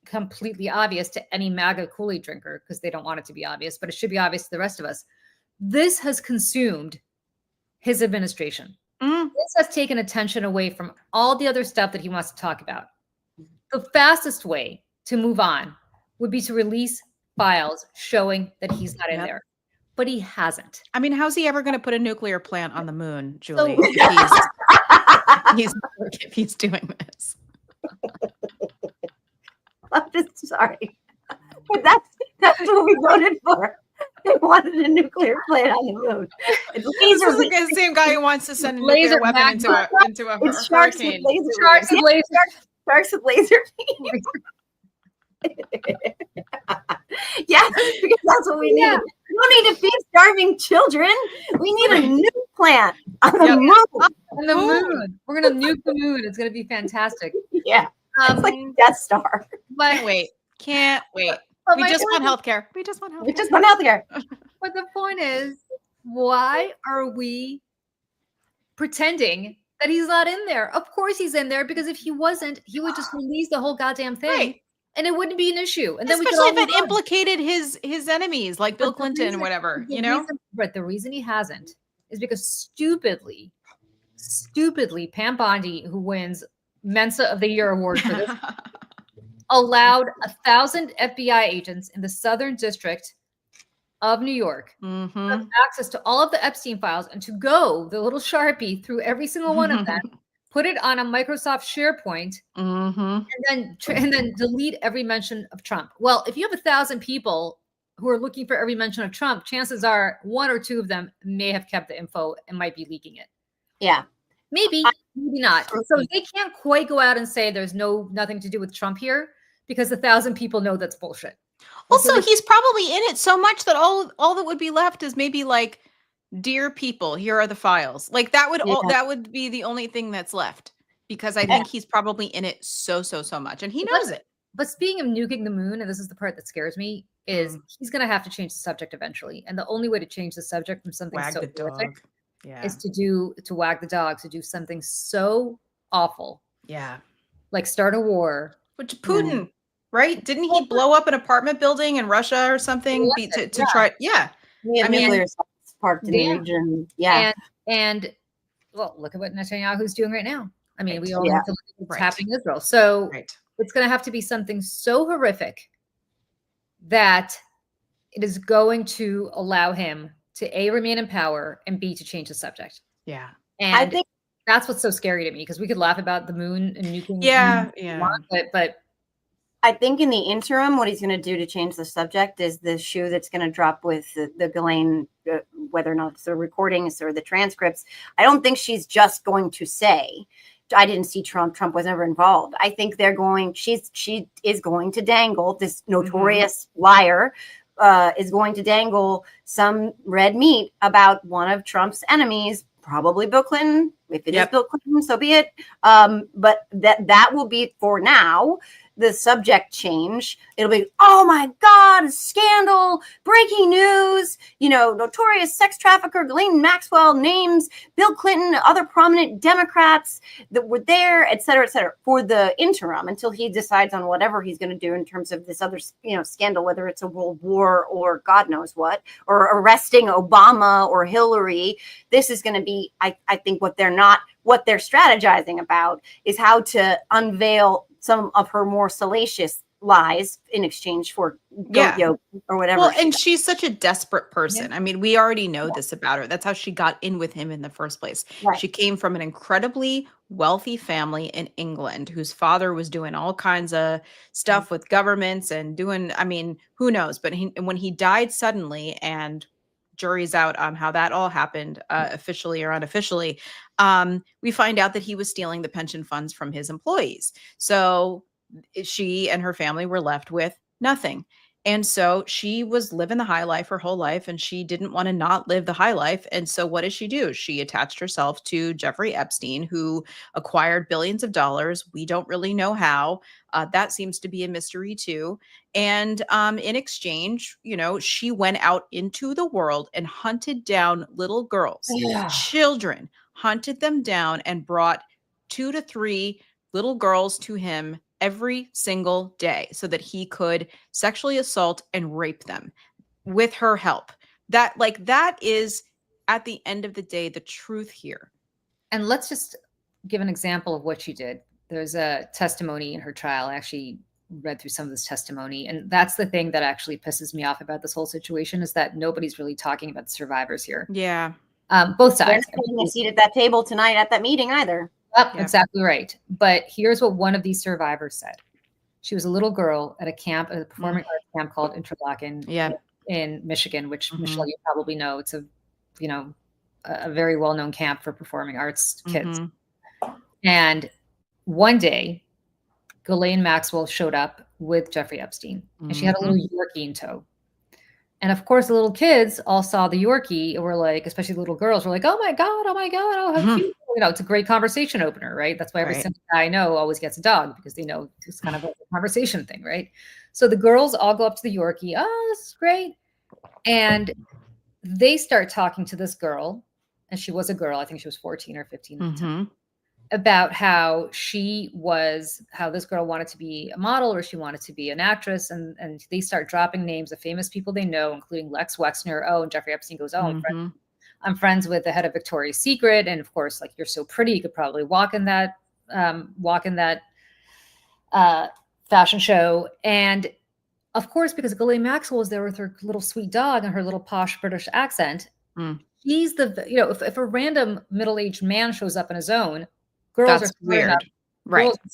[SPEAKER 2] completely obvious to any MAGA Kool-Aid drinker, because they don't want it to be obvious, but it should be obvious to the rest of us. This has consumed his administration. This has taken attention away from all the other stuff that he wants to talk about. The fastest way to move on would be to release files showing that he's not in there. But he hasn't.
[SPEAKER 3] I mean, how's he ever going to put a nuclear plant on the moon, Julie? If he's doing this.
[SPEAKER 1] I'm just sorry. But that's what we voted for. They wanted a nuclear plant on the moon.
[SPEAKER 3] This is the same guy who wants to send a nuclear weapon into a hurricane.
[SPEAKER 1] Sharks with laser beams. Yes, because that's what we need. We don't need to feed starving children. We need a nuke plant on the moon.
[SPEAKER 2] On the moon. We're going to nuke the moon. It's going to be fantastic.
[SPEAKER 1] Yeah. It's like Death Star.
[SPEAKER 2] But
[SPEAKER 3] can't wait. We just want healthcare. We just want
[SPEAKER 1] healthcare.
[SPEAKER 2] But the point is, why are we pretending that he's not in there? Of course he's in there, because if he wasn't, he would just release the whole goddamn thing. Right. And it wouldn't be an issue. And then
[SPEAKER 3] especially if it implicated his enemies, like Bill Clinton or whatever,
[SPEAKER 2] But the reason he hasn't is because stupidly, Pam Bondi, who wins Mensa of the Year award for this, allowed 1,000 FBI agents in the Southern District of New York to have access to all of the Epstein files and to go the little Sharpie through every single one of them. Put it on a Microsoft SharePoint, and then delete every mention of Trump. Well, if you have 1,000 people who are looking for every mention of Trump, chances are one or two of them may have kept the info and might be leaking it.
[SPEAKER 1] Yeah,
[SPEAKER 2] maybe not. So they can't quite go out and say there's nothing to do with Trump here, because 1,000 people know that's bullshit.
[SPEAKER 3] Also, he's probably in it so much that all that would be left is maybe like, dear people, here are the files. Like that would be the only thing that's left.
[SPEAKER 7] because I think he's probably in it so much, and he knows it.
[SPEAKER 2] But speaking of nuking the moon, and this is the part that scares me, is he's going to have to change the subject eventually. And the only way to change the subject from something
[SPEAKER 7] Wag
[SPEAKER 2] so
[SPEAKER 7] the
[SPEAKER 2] horrific
[SPEAKER 7] dog.
[SPEAKER 2] is to wag the dog, to do something so awful.
[SPEAKER 7] Yeah.
[SPEAKER 2] Like start a war.
[SPEAKER 7] Which Putin, right? Didn't he blow up an apartment building in Russia or something to try? Yeah.
[SPEAKER 1] We have nuclear parked in the region. Yeah.
[SPEAKER 2] And well, look at what Netanyahu's doing right now. I mean, we only have to look at what's happening in Israel. So it's going to have to be something so horrific that it is going to allow him to A, remain in power, and B, to change the subject.
[SPEAKER 7] Yeah.
[SPEAKER 2] And
[SPEAKER 1] I think
[SPEAKER 2] that's what's so scary to me, because we could laugh about the moon and nuking. But
[SPEAKER 1] I think in the interim, what he's going to do to change the subject is the shoe that's going to drop with the Ghislaine, whether or not it's the recordings or the transcripts. I don't think she's just going to say, I didn't see Trump. Trump was never involved. I think she is going to dangle, this notorious liar is going to dangle some red meat about one of Trump's enemies, probably Bill Clinton. If it is Bill Clinton, so be it. But that will be, for now, the subject change. It'll be, oh my God, scandal, breaking news, notorious sex trafficker Ghislaine Maxwell names Bill Clinton, other prominent Democrats that were there, et cetera, for the interim, until he decides on whatever he's going to do in terms of this other, scandal, whether it's a world war or God knows what, or arresting Obama or Hillary. This is going to be, I think what they're strategizing about is how to unveil some of her more salacious lies in exchange for or whatever.
[SPEAKER 7] Well, and she's such a desperate person. I mean, we already know this about her. That's how she got in with him in the first place. Right. She came from an incredibly wealthy family in England whose father was doing all kinds of stuff with governments and doing, I mean, who knows? But when he died suddenly, and jury's out on how that all happened, officially or unofficially, we find out that he was stealing the pension funds from his employees. So she and her family were left with nothing. And so she was living the high life her whole life, and she didn't want to not live the high life. And so what did she do? She attached herself to Jeffrey Epstein, who acquired billions of dollars. We don't really know how. That seems to be a mystery too. And in exchange, she went out into the world and hunted down little girls, children, hunted them down and brought 2 to 3 little girls to him every single day so that he could sexually assault and rape them with her help. That is, at the end of the day, the truth here.
[SPEAKER 2] And let's just give an example of what she did. There's a testimony in her trial. I actually read through some of this testimony, and that's the thing that actually pisses me off about this whole situation, is that nobody's really talking about the survivors here.
[SPEAKER 7] Yeah.
[SPEAKER 2] Both sides.
[SPEAKER 1] They're not taking a seat at that table tonight at that meeting either.
[SPEAKER 2] Yep, exactly right. But here's what one of these survivors said. She was a little girl at a performing arts camp called Interlaken in Michigan, which Michelle, you probably know. It's a very well-known camp for performing arts kids. And one day, Ghislaine Maxwell showed up with Jeffrey Epstein, and she had a little Yorkie in tow. And of course, the little kids all saw the Yorkie and were like, especially the little girls were like, oh my God, oh, how cute. It's a great conversation opener, right? That's why every single guy I know always gets a dog, because they know it's kind of a conversation thing, right? So the girls all go up to the Yorkie. Oh, this is great. And they start talking to this girl, and she was a girl. I think she was 14 or 15 at the time, about how this girl wanted to be a model, or she wanted to be an actress. And they start dropping names of famous people they know, including Lex Wexner. Oh, and Jeffrey Epstein goes, oh, I'm friends with the head of Victoria's Secret. And of course, like, you're so pretty, you could probably walk in that fashion show. And of course, because Ghislaine Maxwell was there with her little sweet dog and her little posh British accent, she's if a random middle-aged man shows up in his own, girls are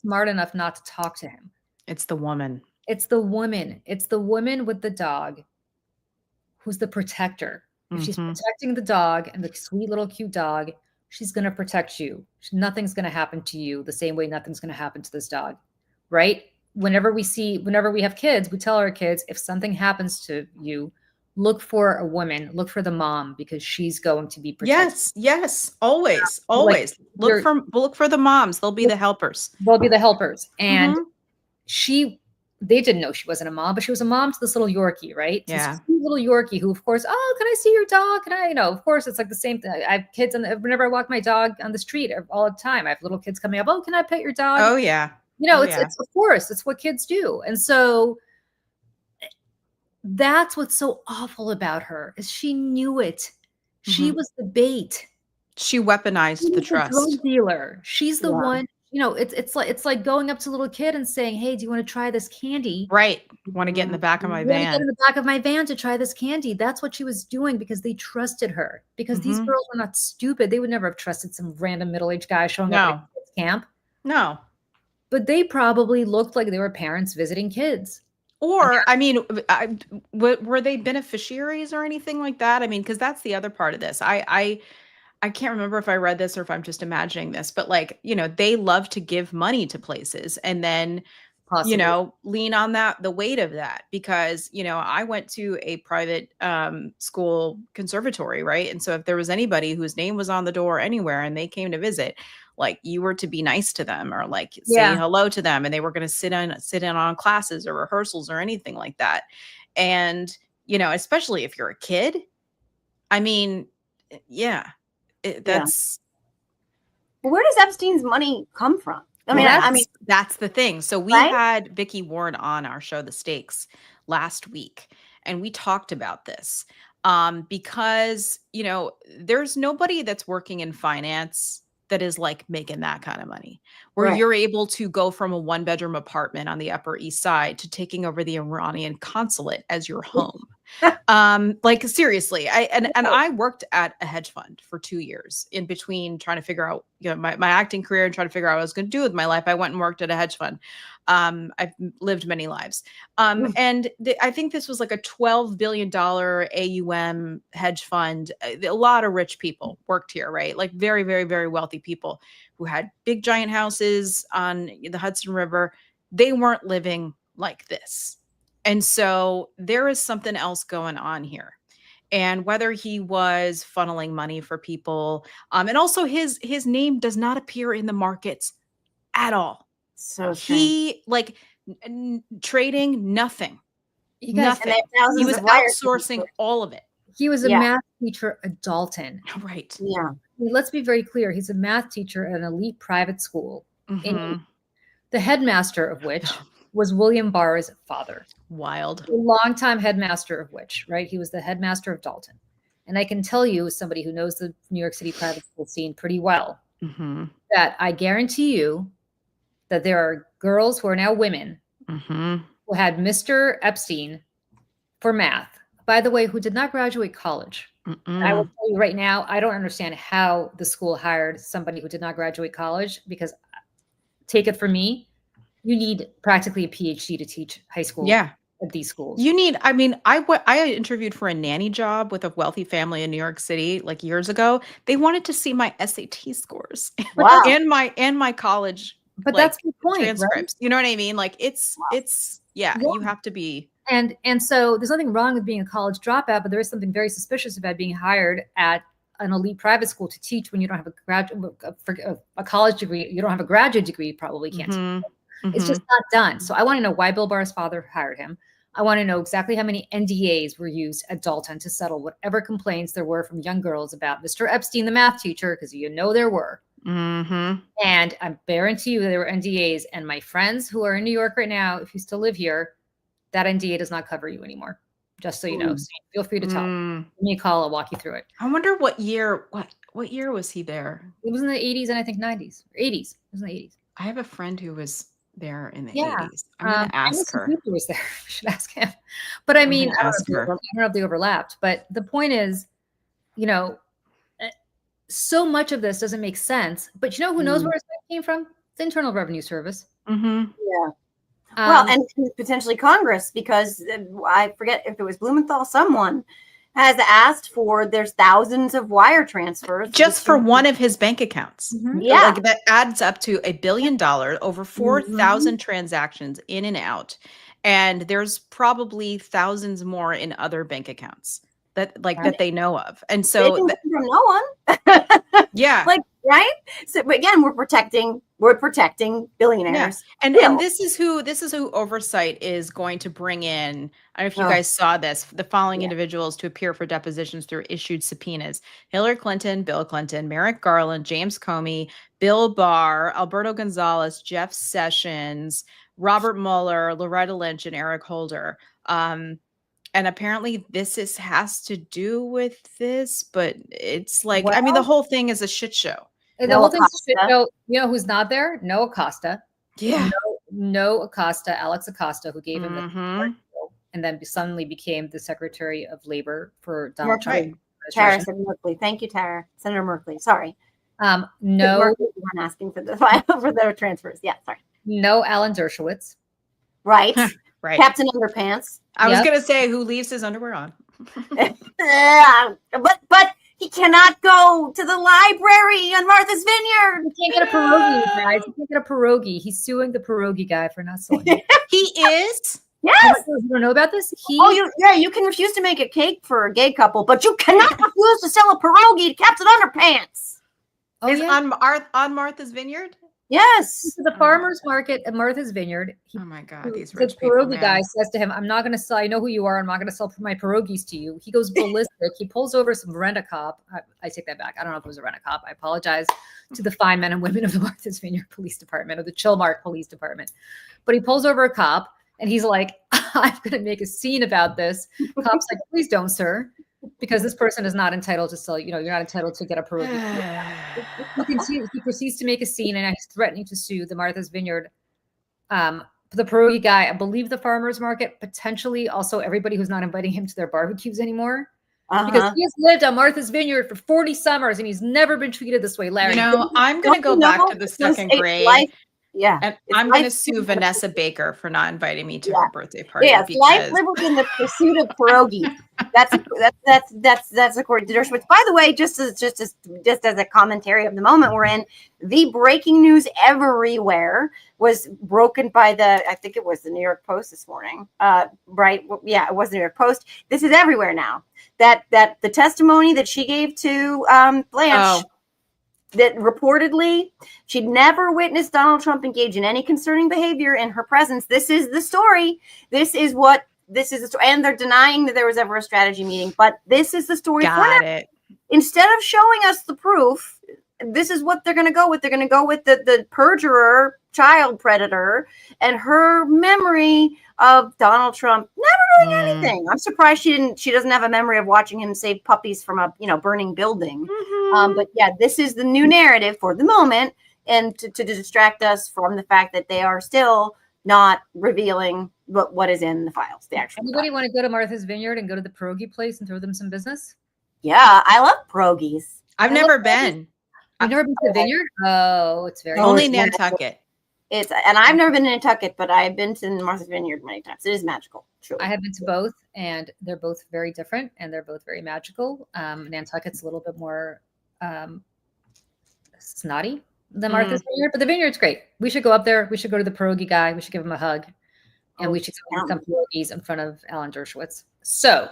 [SPEAKER 2] smart enough not to talk to him.
[SPEAKER 7] It's the woman.
[SPEAKER 2] It's the woman. It's the woman with the dog who's the protector. If she's protecting the dog and the sweet little cute dog, she's going to protect you. Nothing's going to happen to you the same way nothing's going to happen to this dog, right? Whenever we have kids, we tell our kids, if something happens to you, look for a woman, look for the mom, because she's going to be protected.
[SPEAKER 7] Yes, always. look for the moms. They'll be the helpers.
[SPEAKER 2] They'll be the helpers. And
[SPEAKER 7] Mhm.
[SPEAKER 2] they didn't know she wasn't a mom, but she was a mom to this little Yorkie, right?
[SPEAKER 7] Yeah.
[SPEAKER 2] This little Yorkie who, of course, oh, can I see your dog? Can I, of course, it's like the same thing. I have kids, and whenever I walk my dog on the street all the time, I have little kids coming up. Oh, can I pet your dog?
[SPEAKER 7] Oh yeah.
[SPEAKER 2] It's of course, it's what kids do. And so that's what's so awful about her is she knew it. She was the bait.
[SPEAKER 7] She weaponized the trust.
[SPEAKER 2] Drug dealer. She's the one. It's like going up to a little kid and saying, "Hey, do you want to try this candy?"
[SPEAKER 7] Right. Want to get in the back of my van?
[SPEAKER 2] Get in the back of my van to try this candy. That's what she was doing because they trusted her. Because these girls were not stupid. They would never have trusted some random middle-aged guy showing up at a camp.
[SPEAKER 7] No.
[SPEAKER 2] But they probably looked like they were parents visiting kids.
[SPEAKER 7] Or, I mean, were they beneficiaries or anything like that? I mean, because that's the other part of this. I can't remember if I read this or if I'm just imagining this, but like, they love to give money to places and then, lean on the weight of that because, I went to a private school conservatory, right? And so if there was anybody whose name was on the door anywhere and they came to visit, like you were to be nice to them or like say hello to them and they were going to sit in on classes or rehearsals or anything like that. And, especially if you're a kid, I mean, that's.
[SPEAKER 1] Well, where does Epstein's money come from?
[SPEAKER 7] That's the thing. So we had Vicky Ward on our show, The Stakes, last week, and we talked about this because, there's nobody that's working in finance that is like making that kind of money where you're able to go from a 1-bedroom apartment on the Upper East Side to taking over the Iranian consulate as your home. Like seriously, I worked at a hedge fund for 2 years in between trying to figure out, my acting career and trying to figure out what I was going to do with my life. I went and worked at a hedge fund. I've lived many lives. And I think this was like a $12 billion AUM hedge fund. A lot of rich people worked here, right? Like very, very, very wealthy people who had big giant houses on the Hudson River. They weren't living like this. And so there is something else going on here. And whether he was funneling money for people, and also his name does not appear in the markets at all. So he trading nothing. Nothing. He was outsourcing all of it.
[SPEAKER 2] He was a math teacher at Dalton.
[SPEAKER 7] Right.
[SPEAKER 1] Yeah.
[SPEAKER 2] Let's be very clear. He's a math teacher at an elite private school. The headmaster of which was William Barr's father.
[SPEAKER 7] Wild.
[SPEAKER 2] A longtime headmaster of which, right? He was the headmaster of Dalton. And I can tell you, as somebody who knows the New York City private school scene pretty well, that I guarantee you that there are girls who are now women who had Mr. Epstein for math, by the way, who did not graduate college. I will tell you right now, I don't understand how the school hired somebody who did not graduate college because take it from me, you need practically a PhD to teach high school at these schools.
[SPEAKER 7] I interviewed for a nanny job with a wealthy family in New York City like years ago. They wanted to see my SAT scores and my college
[SPEAKER 2] that's the point,
[SPEAKER 7] transcripts.
[SPEAKER 2] Right?
[SPEAKER 7] You know what I mean? Like it's you have to be.
[SPEAKER 2] And so there's nothing wrong with being a college dropout, but there is something very suspicious about being hired at an elite private school to teach when you don't have a college degree. You don't have a graduate degree, you probably can't teach. It's just not done. So I want to know why Bill Barr's father hired him. I want to know exactly how many NDAs were used at Dalton to settle whatever complaints there were from young girls about Mr. Epstein, the math teacher, because there were. And I guarantee you there were NDAs. And my friends who are in New York right now, if you still live here, that NDA does not cover you anymore. Just so you know. So feel free to talk. Give me a call. I'll walk you through it.
[SPEAKER 7] I wonder what year was he there?
[SPEAKER 2] It was in the 80s and I think 90s. 80s. It was in the 80s.
[SPEAKER 7] I have a friend who was there in the 80s. I'm going to ask her.
[SPEAKER 2] Who was there? I should ask him. But I mean, I don't know if they overlapped. But the point is, so much of this doesn't make sense. But who knows where it came from? The Internal Revenue Service.
[SPEAKER 1] Yeah. Well, and potentially Congress, because I forget if it was Blumenthal, someone has asked for, there's thousands of wire transfers.
[SPEAKER 7] Just for one of his bank accounts.
[SPEAKER 1] Yeah.
[SPEAKER 7] Like that adds up to $1 billion, over 4,000 transactions in and out. And there's probably thousands more in other bank accounts that they know of. And so
[SPEAKER 1] from no one.
[SPEAKER 7] Yeah.
[SPEAKER 1] Like right? So but again, we're protecting billionaires.
[SPEAKER 7] Yeah. And this is who oversight is going to bring in. I don't know if you guys saw this, the following individuals to appear for depositions through issued subpoenas: Hillary Clinton, Bill Clinton, Merrick Garland, James Comey, Bill Barr, Alberto Gonzalez, Jeff Sessions, Robert Mueller, Loretta Lynch, and Eric Holder. And apparently this has to do with this, but it's like, I mean, the whole thing is a shit show.
[SPEAKER 2] And the whole thing's a shit show. You know who's not there? No Acosta.
[SPEAKER 7] Yeah.
[SPEAKER 2] No Acosta, Alex Acosta, who gave him the and then suddenly became the Secretary of Labor for Donald Trump.
[SPEAKER 1] Tara said Merkley. Thank you, Tara. Senator Merkley. Sorry.
[SPEAKER 2] No.
[SPEAKER 1] Merkley wasn't asking for the file for their transfers. Yeah, sorry.
[SPEAKER 2] No Alan Dershowitz.
[SPEAKER 1] Right.
[SPEAKER 7] Right.
[SPEAKER 1] Captain Underpants.
[SPEAKER 7] I was going to say, who leaves his underwear on?
[SPEAKER 1] But he cannot go to the library on Martha's Vineyard.
[SPEAKER 2] He can't get a pierogi, guys. He can't get a pierogi. He's suing the pierogi guy for not selling it.
[SPEAKER 7] He is?
[SPEAKER 1] Yes.
[SPEAKER 2] You don't know about this?
[SPEAKER 1] You can refuse to make a cake for a gay couple, but you cannot refuse to sell a pierogi to Captain Underpants.
[SPEAKER 7] Oh, is on Martha's Vineyard?
[SPEAKER 1] Yes.
[SPEAKER 2] The farmer's market at Martha's Vineyard.
[SPEAKER 7] Oh my God, these rich people.
[SPEAKER 2] The pierogi guy says to him, I'm not going to sell, I know who you are. I'm not going to sell my pierogies to you. He goes ballistic. He pulls over some rent-a-cop. I take that back. I don't know if it was a rent-a-cop. I apologize to the fine men and women of the Martha's Vineyard Police Department or the Chilmark Police Department. But he pulls over a cop and he's like, I'm going to make a scene about this. Cop's like, please don't, sir. Because this person is not entitled to sell, you're not entitled to get a pierogi. He proceeds to make a scene and he's threatening to sue the Martha's Vineyard, the pierogi guy, I believe the farmer's market, potentially also everybody who's not inviting him to their barbecues anymore. Because he has lived on Martha's Vineyard for 40 summers and he's never been treated this way, Larry.
[SPEAKER 7] I'm going to go back to the second grade.
[SPEAKER 1] Yeah.
[SPEAKER 7] And I'm going to sue Vanessa Baker for not inviting me to her birthday party.
[SPEAKER 1] Yes, life, liberty, and the pursuit of pierogi. That's according to Dershowitz. By the way, just as a commentary of the moment we're in, the breaking news everywhere was broken by I think it was the New York Post this morning. Right? Yeah, it was the New York Post. This is everywhere now. That the testimony that she gave to Blanche. That reportedly she'd never witnessed Donald Trump engage in any concerning behavior in her presence. This is the story. This is the story. And they're denying that there was ever a strategy meeting, but this is the story.
[SPEAKER 7] Got it.
[SPEAKER 1] Instead of showing us the proof, this is what they're going to go with. They're going to go with the perjurer, child predator, and her memory of Donald Trump never doing anything. I'm surprised she doesn't have a memory of watching him save puppies from a burning building. But yeah, this is the new narrative for the moment, and to distract us from the fact that they are still not revealing what is in the files. The actual.
[SPEAKER 2] Anybody want to go to Martha's Vineyard and go to the pierogi place and throw them some business?
[SPEAKER 1] Yeah, I love pierogies.
[SPEAKER 7] I've never been.
[SPEAKER 2] You've never been to the vineyard? Oh, it's very
[SPEAKER 7] only Nantucket.
[SPEAKER 1] And I've never been to Nantucket, but I've been to Martha's Vineyard many times. It is magical. Truly.
[SPEAKER 2] I have been to both, and they're both very different, and they're both very magical. Nantucket's a little bit more snotty than Martha's Vineyard, but the vineyard's great. We should go up there. We should go to the pierogi guy. We should give him a hug, and we should eat some pierogies in front of Alan Dershowitz. So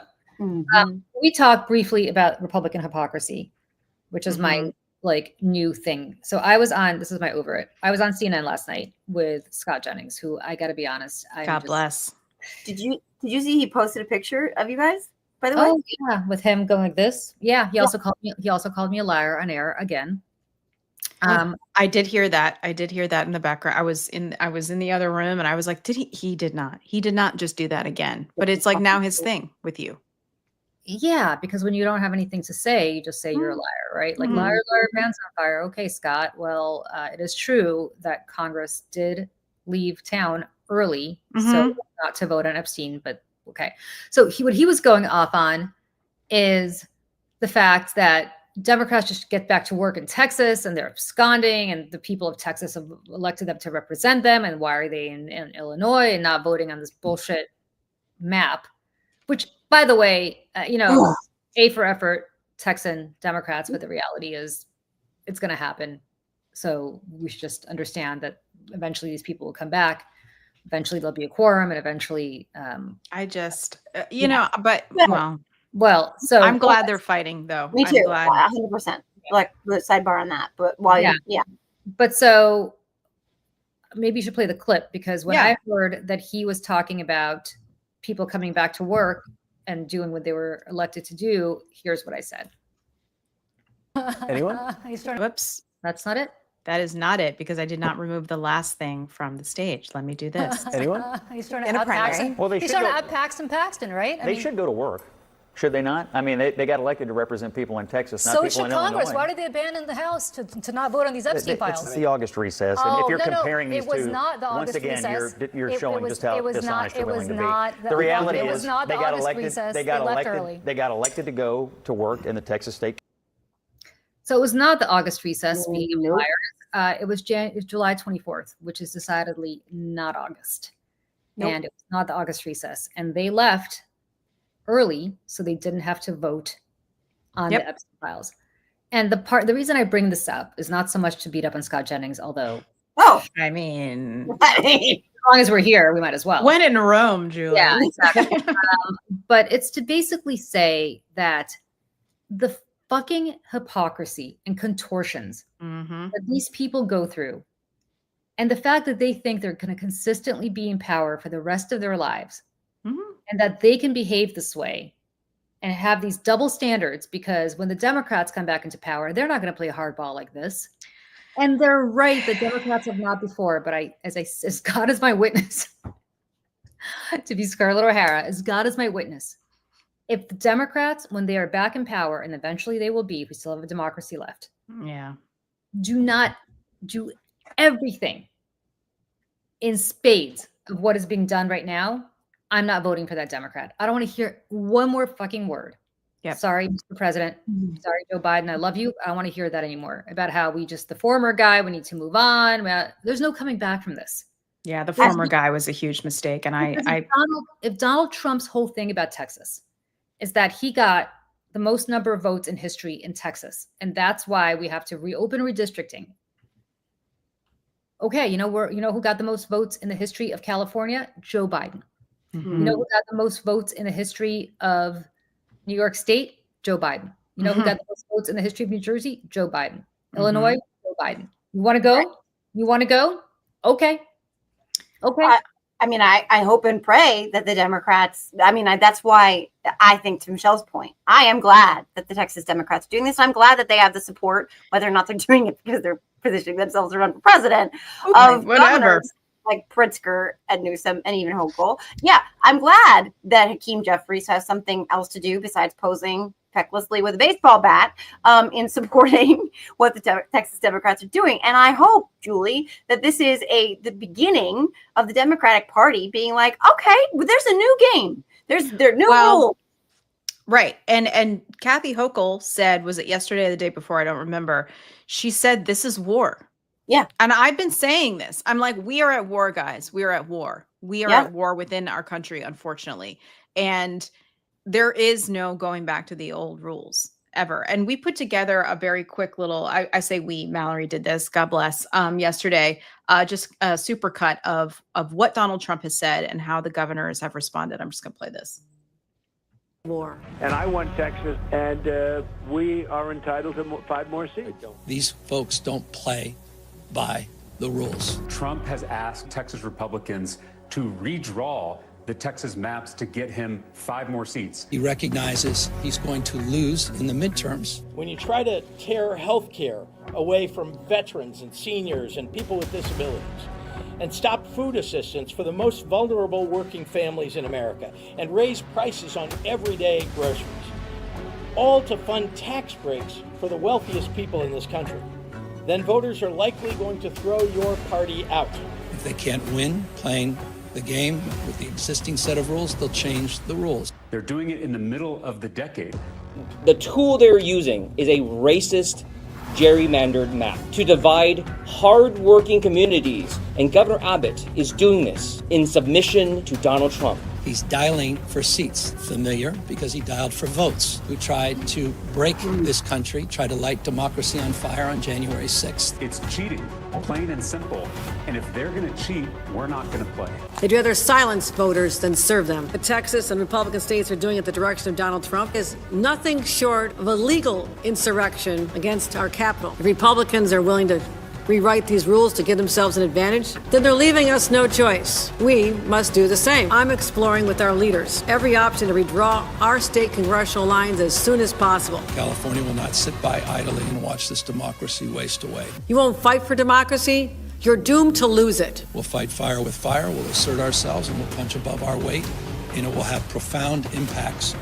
[SPEAKER 2] we talked briefly about Republican hypocrisy, which is my new thing. So I was on, this is my over it. I was on CNN last night with Scott Jennings, who I got to be honest.
[SPEAKER 7] God bless.
[SPEAKER 1] Did you see he posted a picture of you guys, by the way?
[SPEAKER 2] Oh yeah. With him going like this. Yeah. He also called me a liar on air again.
[SPEAKER 7] I did hear that. I did hear that in the background. I was in the other room and I was like, he did not just do that again. But it's like now his thing with you.
[SPEAKER 2] Yeah, because when you don't have anything to say, you just say you're a liar, right? Like liar, pants on fire. Okay, Scott. Well, it is true that Congress did leave town early, so not to vote on Epstein, but okay. So what he was going off on is the fact that Democrats just get back to work in Texas and they're absconding, and the people of Texas have elected them to represent them. And why are they in Illinois and not voting on this bullshit map? Which, by the way, A for effort, Texan Democrats, but the reality is it's going to happen. So we should just understand that eventually these people will come back. Eventually there'll be a quorum, and eventually.
[SPEAKER 7] Well,
[SPEAKER 2] so
[SPEAKER 7] I'm glad they're fighting, though.
[SPEAKER 1] Me too.
[SPEAKER 7] I'm glad.
[SPEAKER 1] 100%. like the sidebar on that. But
[SPEAKER 2] But so maybe you should play the clip, because when I heard that he was talking about people coming back to work and doing what they were elected to do, here's what I said.
[SPEAKER 8] Anyone?
[SPEAKER 7] Whoops.
[SPEAKER 2] That's not it.
[SPEAKER 7] That is not it, because I did not remove the last thing from the stage. Let me do this.
[SPEAKER 8] Anyone?
[SPEAKER 9] He's trying to out Paxton.
[SPEAKER 8] Well,
[SPEAKER 9] he's trying to out Paxton, right?
[SPEAKER 8] They should go to work. Should they not? I mean, they got elected to represent people in Texas, not
[SPEAKER 9] so
[SPEAKER 8] people in Illinois.
[SPEAKER 9] should Congress. Why did they abandon the House to not vote on these Epstein files?
[SPEAKER 8] It's the August recess. And if you're comparing these two,
[SPEAKER 9] once again,
[SPEAKER 8] you're showing just how dishonest you're willing to be. The reality is they got elected to go to work in the Texas state.
[SPEAKER 2] So it was not the August recess, speaking of liars. It was July 24th, which is decidedly not August. And it was not the August recess. And they left early so they didn't have to vote on the Epstein files. And the reason I bring this up is not so much to beat up on Scott Jennings, although
[SPEAKER 7] I mean,
[SPEAKER 2] as long as we're here, we might as well.
[SPEAKER 7] When in Rome, Julie.
[SPEAKER 2] Yeah, exactly. But it's to basically say that the fucking hypocrisy and contortions that these people go through, and the fact that they think they're going to consistently be in power for the rest of their lives, and that they can behave this way and have these double standards, because when the Democrats come back into power, they're not going to play hardball like this. And they're right, the Democrats have not before, but as God is my witness, to be Scarlett O'Hara, as God is my witness, if the Democrats, when they are back in power, and eventually they will be, if we still have a democracy left, do not do everything in spades of what is being done right now, I'm not voting for that Democrat. I don't want to hear one more fucking word. Sorry, Mr. President. Sorry, Joe Biden. I love you. I don't want to hear that anymore about how the former guy, we need to move on. There's no coming back from this.
[SPEAKER 7] Yeah, the former guy was a huge mistake. And
[SPEAKER 2] if Donald Trump's whole thing about Texas is that he got the most number of votes in history in Texas, and that's why we have to reopen redistricting. Okay, you know who got the most votes in the history of California? Joe Biden. You know who got the most votes in the history of New York State? Joe Biden. You know who got the most votes in the history of New Jersey? Joe Biden. Illinois? Joe Biden. You want to go? You want to go? Okay.
[SPEAKER 1] I hope and pray that the Democrats, that's why I think, to Michelle's point, I am glad that the Texas Democrats are doing this. I'm glad that they have the support, whether or not they're doing it because they're positioning themselves to run for president, of governors like Pritzker and Newsom and even Hochul. Yeah, I'm glad that Hakeem Jeffries has something else to do besides posing fecklessly with a baseball bat in supporting what the Texas Democrats are doing. And I hope, Julie, that this is the beginning of the Democratic Party being like, okay, there's a new game. There are new rules.
[SPEAKER 7] Right. And Kathy Hochul said, was it yesterday or the day before? I don't remember. She said, this is war.
[SPEAKER 1] Yeah.
[SPEAKER 7] And I've been saying this. I'm like, we are at war, guys. We are at war. We are at war within our country, unfortunately. And there is no going back to the old rules ever. And we put together a very quick little, I say we, Mallory did this, God bless, yesterday, just a super cut of what Donald Trump has said and how the governors have responded. I'm just going to play this.
[SPEAKER 10] War. And I won Texas, and we are entitled to 5 more seats.
[SPEAKER 11] These folks don't play by the rules.
[SPEAKER 12] Trump has asked Texas Republicans to redraw the Texas maps to get him 5 more seats.
[SPEAKER 11] He recognizes he's going to lose in the midterms.
[SPEAKER 13] When you try to tear health care away from veterans and seniors and people with disabilities, and stop food assistance for the most vulnerable working families in America, and raise prices on everyday groceries, all to fund tax breaks for the wealthiest people in this country, then voters are likely going to throw your party out.
[SPEAKER 11] If they can't win playing the game with the existing set of rules, they'll change the rules.
[SPEAKER 12] They're doing it in the middle of the decade.
[SPEAKER 14] The tool they're using is a racist, gerrymandered map to divide hard-working communities, and Governor Abbott is doing this in submission to Donald Trump.
[SPEAKER 11] He's dialing for seats. Familiar because he dialed for votes. Who tried to break this country, tried to light democracy on fire on January 6th.
[SPEAKER 12] It's cheating, plain and simple. And if they're going to cheat, we're not going to play.
[SPEAKER 15] They'd rather silence voters than serve them. What Texas and Republican states are doing at the direction of Donald Trump is nothing short of a legal insurrection against our Capitol. If Republicans are willing to rewrite these rules to give themselves an advantage, then they're leaving us no choice. We must do the same. I'm exploring with our leaders every option to redraw our state congressional lines as soon as possible.
[SPEAKER 11] California will not sit by idly and watch this democracy waste away.
[SPEAKER 15] You won't fight for democracy? You're doomed to lose it.
[SPEAKER 11] We'll fight fire with fire, we'll assert ourselves, and we'll punch above our weight, and it will have profound impacts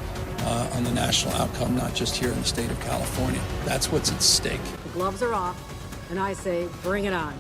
[SPEAKER 11] on the national outcome, not just here in the state of California. That's what's at stake.
[SPEAKER 15] The gloves are off. And I say, bring it on.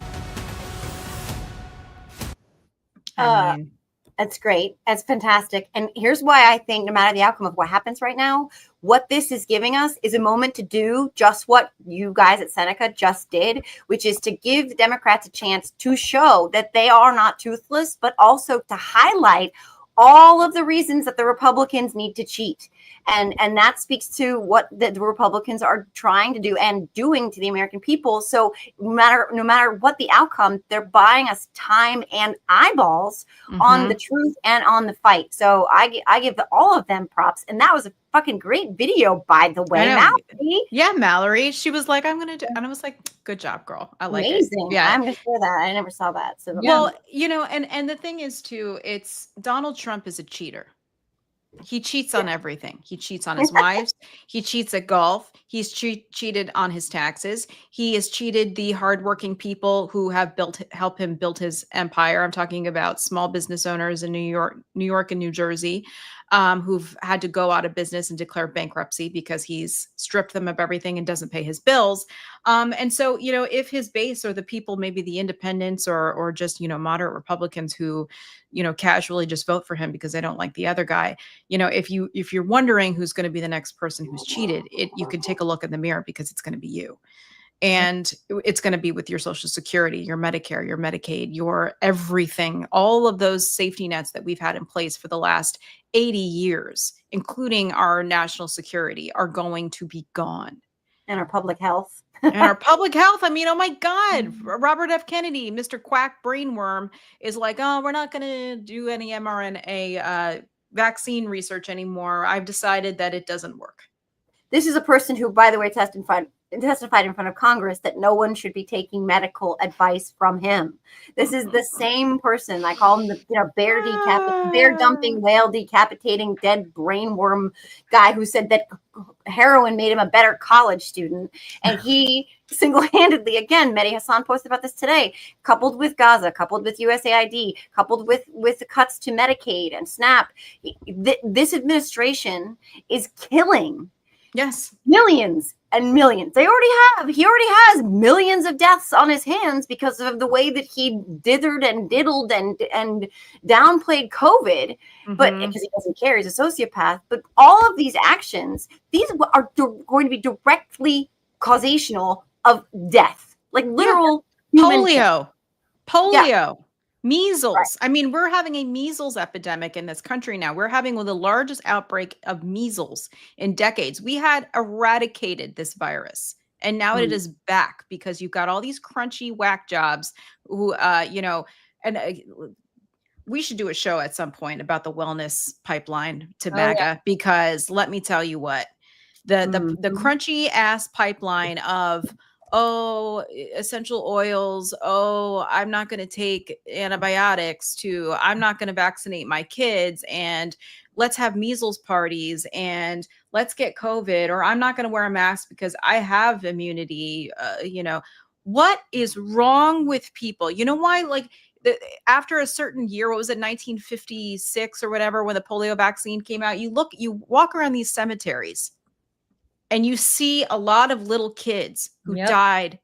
[SPEAKER 1] That's great. That's fantastic. And here's why I think no matter the outcome of what happens right now, what this is giving us is a moment to do just what you guys at Seneca just did, which is to give the Democrats a chance to show that they are not toothless, but also to highlight all of the reasons that the Republicans need to cheat. And that speaks to what the Republicans are trying to do and doing to the American people. So no matter what the outcome, they're buying us time and eyeballs on the truth and on the fight. So I give all of them props. And that was a fucking great video, by the way. Mallory.
[SPEAKER 7] Yeah, Mallory. She was like, I'm going to do, and I was like, good job, girl. I like
[SPEAKER 1] Amazing.
[SPEAKER 7] it. Yeah.
[SPEAKER 1] I'm going to share that. I never saw that. So
[SPEAKER 7] well, you know, and the thing is too, it's Donald Trump is a cheater. He cheats on everything. He cheats on his wives. He cheats at golf. He's cheated on his taxes. He has cheated the hardworking people who have helped him build his empire. I'm talking about small business owners in New York and New Jersey, who've had to go out of business and declare bankruptcy because he's stripped them of everything and doesn't pay his bills. And so, you know, if his base or the people, maybe the independents or just, you know, moderate Republicans who, you know, casually just vote for him because they don't like the other guy, you know, if you're wondering who's going to be the next person who's cheated, you can take a look in the mirror because it's going to be you. And it's going to be with your Social Security, your Medicare, your Medicaid, your everything, all of those safety nets that we've had in place for the last 80 years, including our national security, are going to be gone.
[SPEAKER 1] And our public health.
[SPEAKER 7] And our public health. I mean, oh my God, Robert F. Kennedy, Mr. Quack Brainworm is like, oh, we're not going to do any mRNA vaccine research anymore. I've decided that it doesn't work.
[SPEAKER 1] This is a person who, by the way, testified in front of Congress that no one should be taking medical advice from him. This is the same person. I call him the bear dumping, whale decapitating, dead brainworm guy who said that heroin made him a better college student. And he single-handedly, again, Mehdi Hassan posted about this today, coupled with Gaza, coupled with USAID, coupled with the cuts to Medicaid and SNAP, this administration is killing millions and millions. He already has millions of deaths on his hands because of the way that he dithered and diddled and downplayed COVID, but because he doesn't care, he's a sociopath. But all of these actions, these are going to be directly causational of death, like literal
[SPEAKER 7] polio. Measles. Right. I mean, we're having a measles epidemic in this country now. We're having one of the largest outbreak of measles in decades. We had eradicated this virus, and now it is back because you've got all these crunchy whack jobs who, you know, and we should do a show at some point about the wellness pipeline to MAGA, because let me tell you what, the crunchy ass pipeline of, oh, essential oils, oh, I'm not going to take antibiotics, to I'm not going to vaccinate my kids, and let's have measles parties, and let's get COVID, or I'm not going to wear a mask because I have immunity. You know, what is wrong with people? You know why? Like, after a certain year, what was it, 1956 or whatever, when the polio vaccine came out, you walk around these cemeteries and you see a lot of little kids who died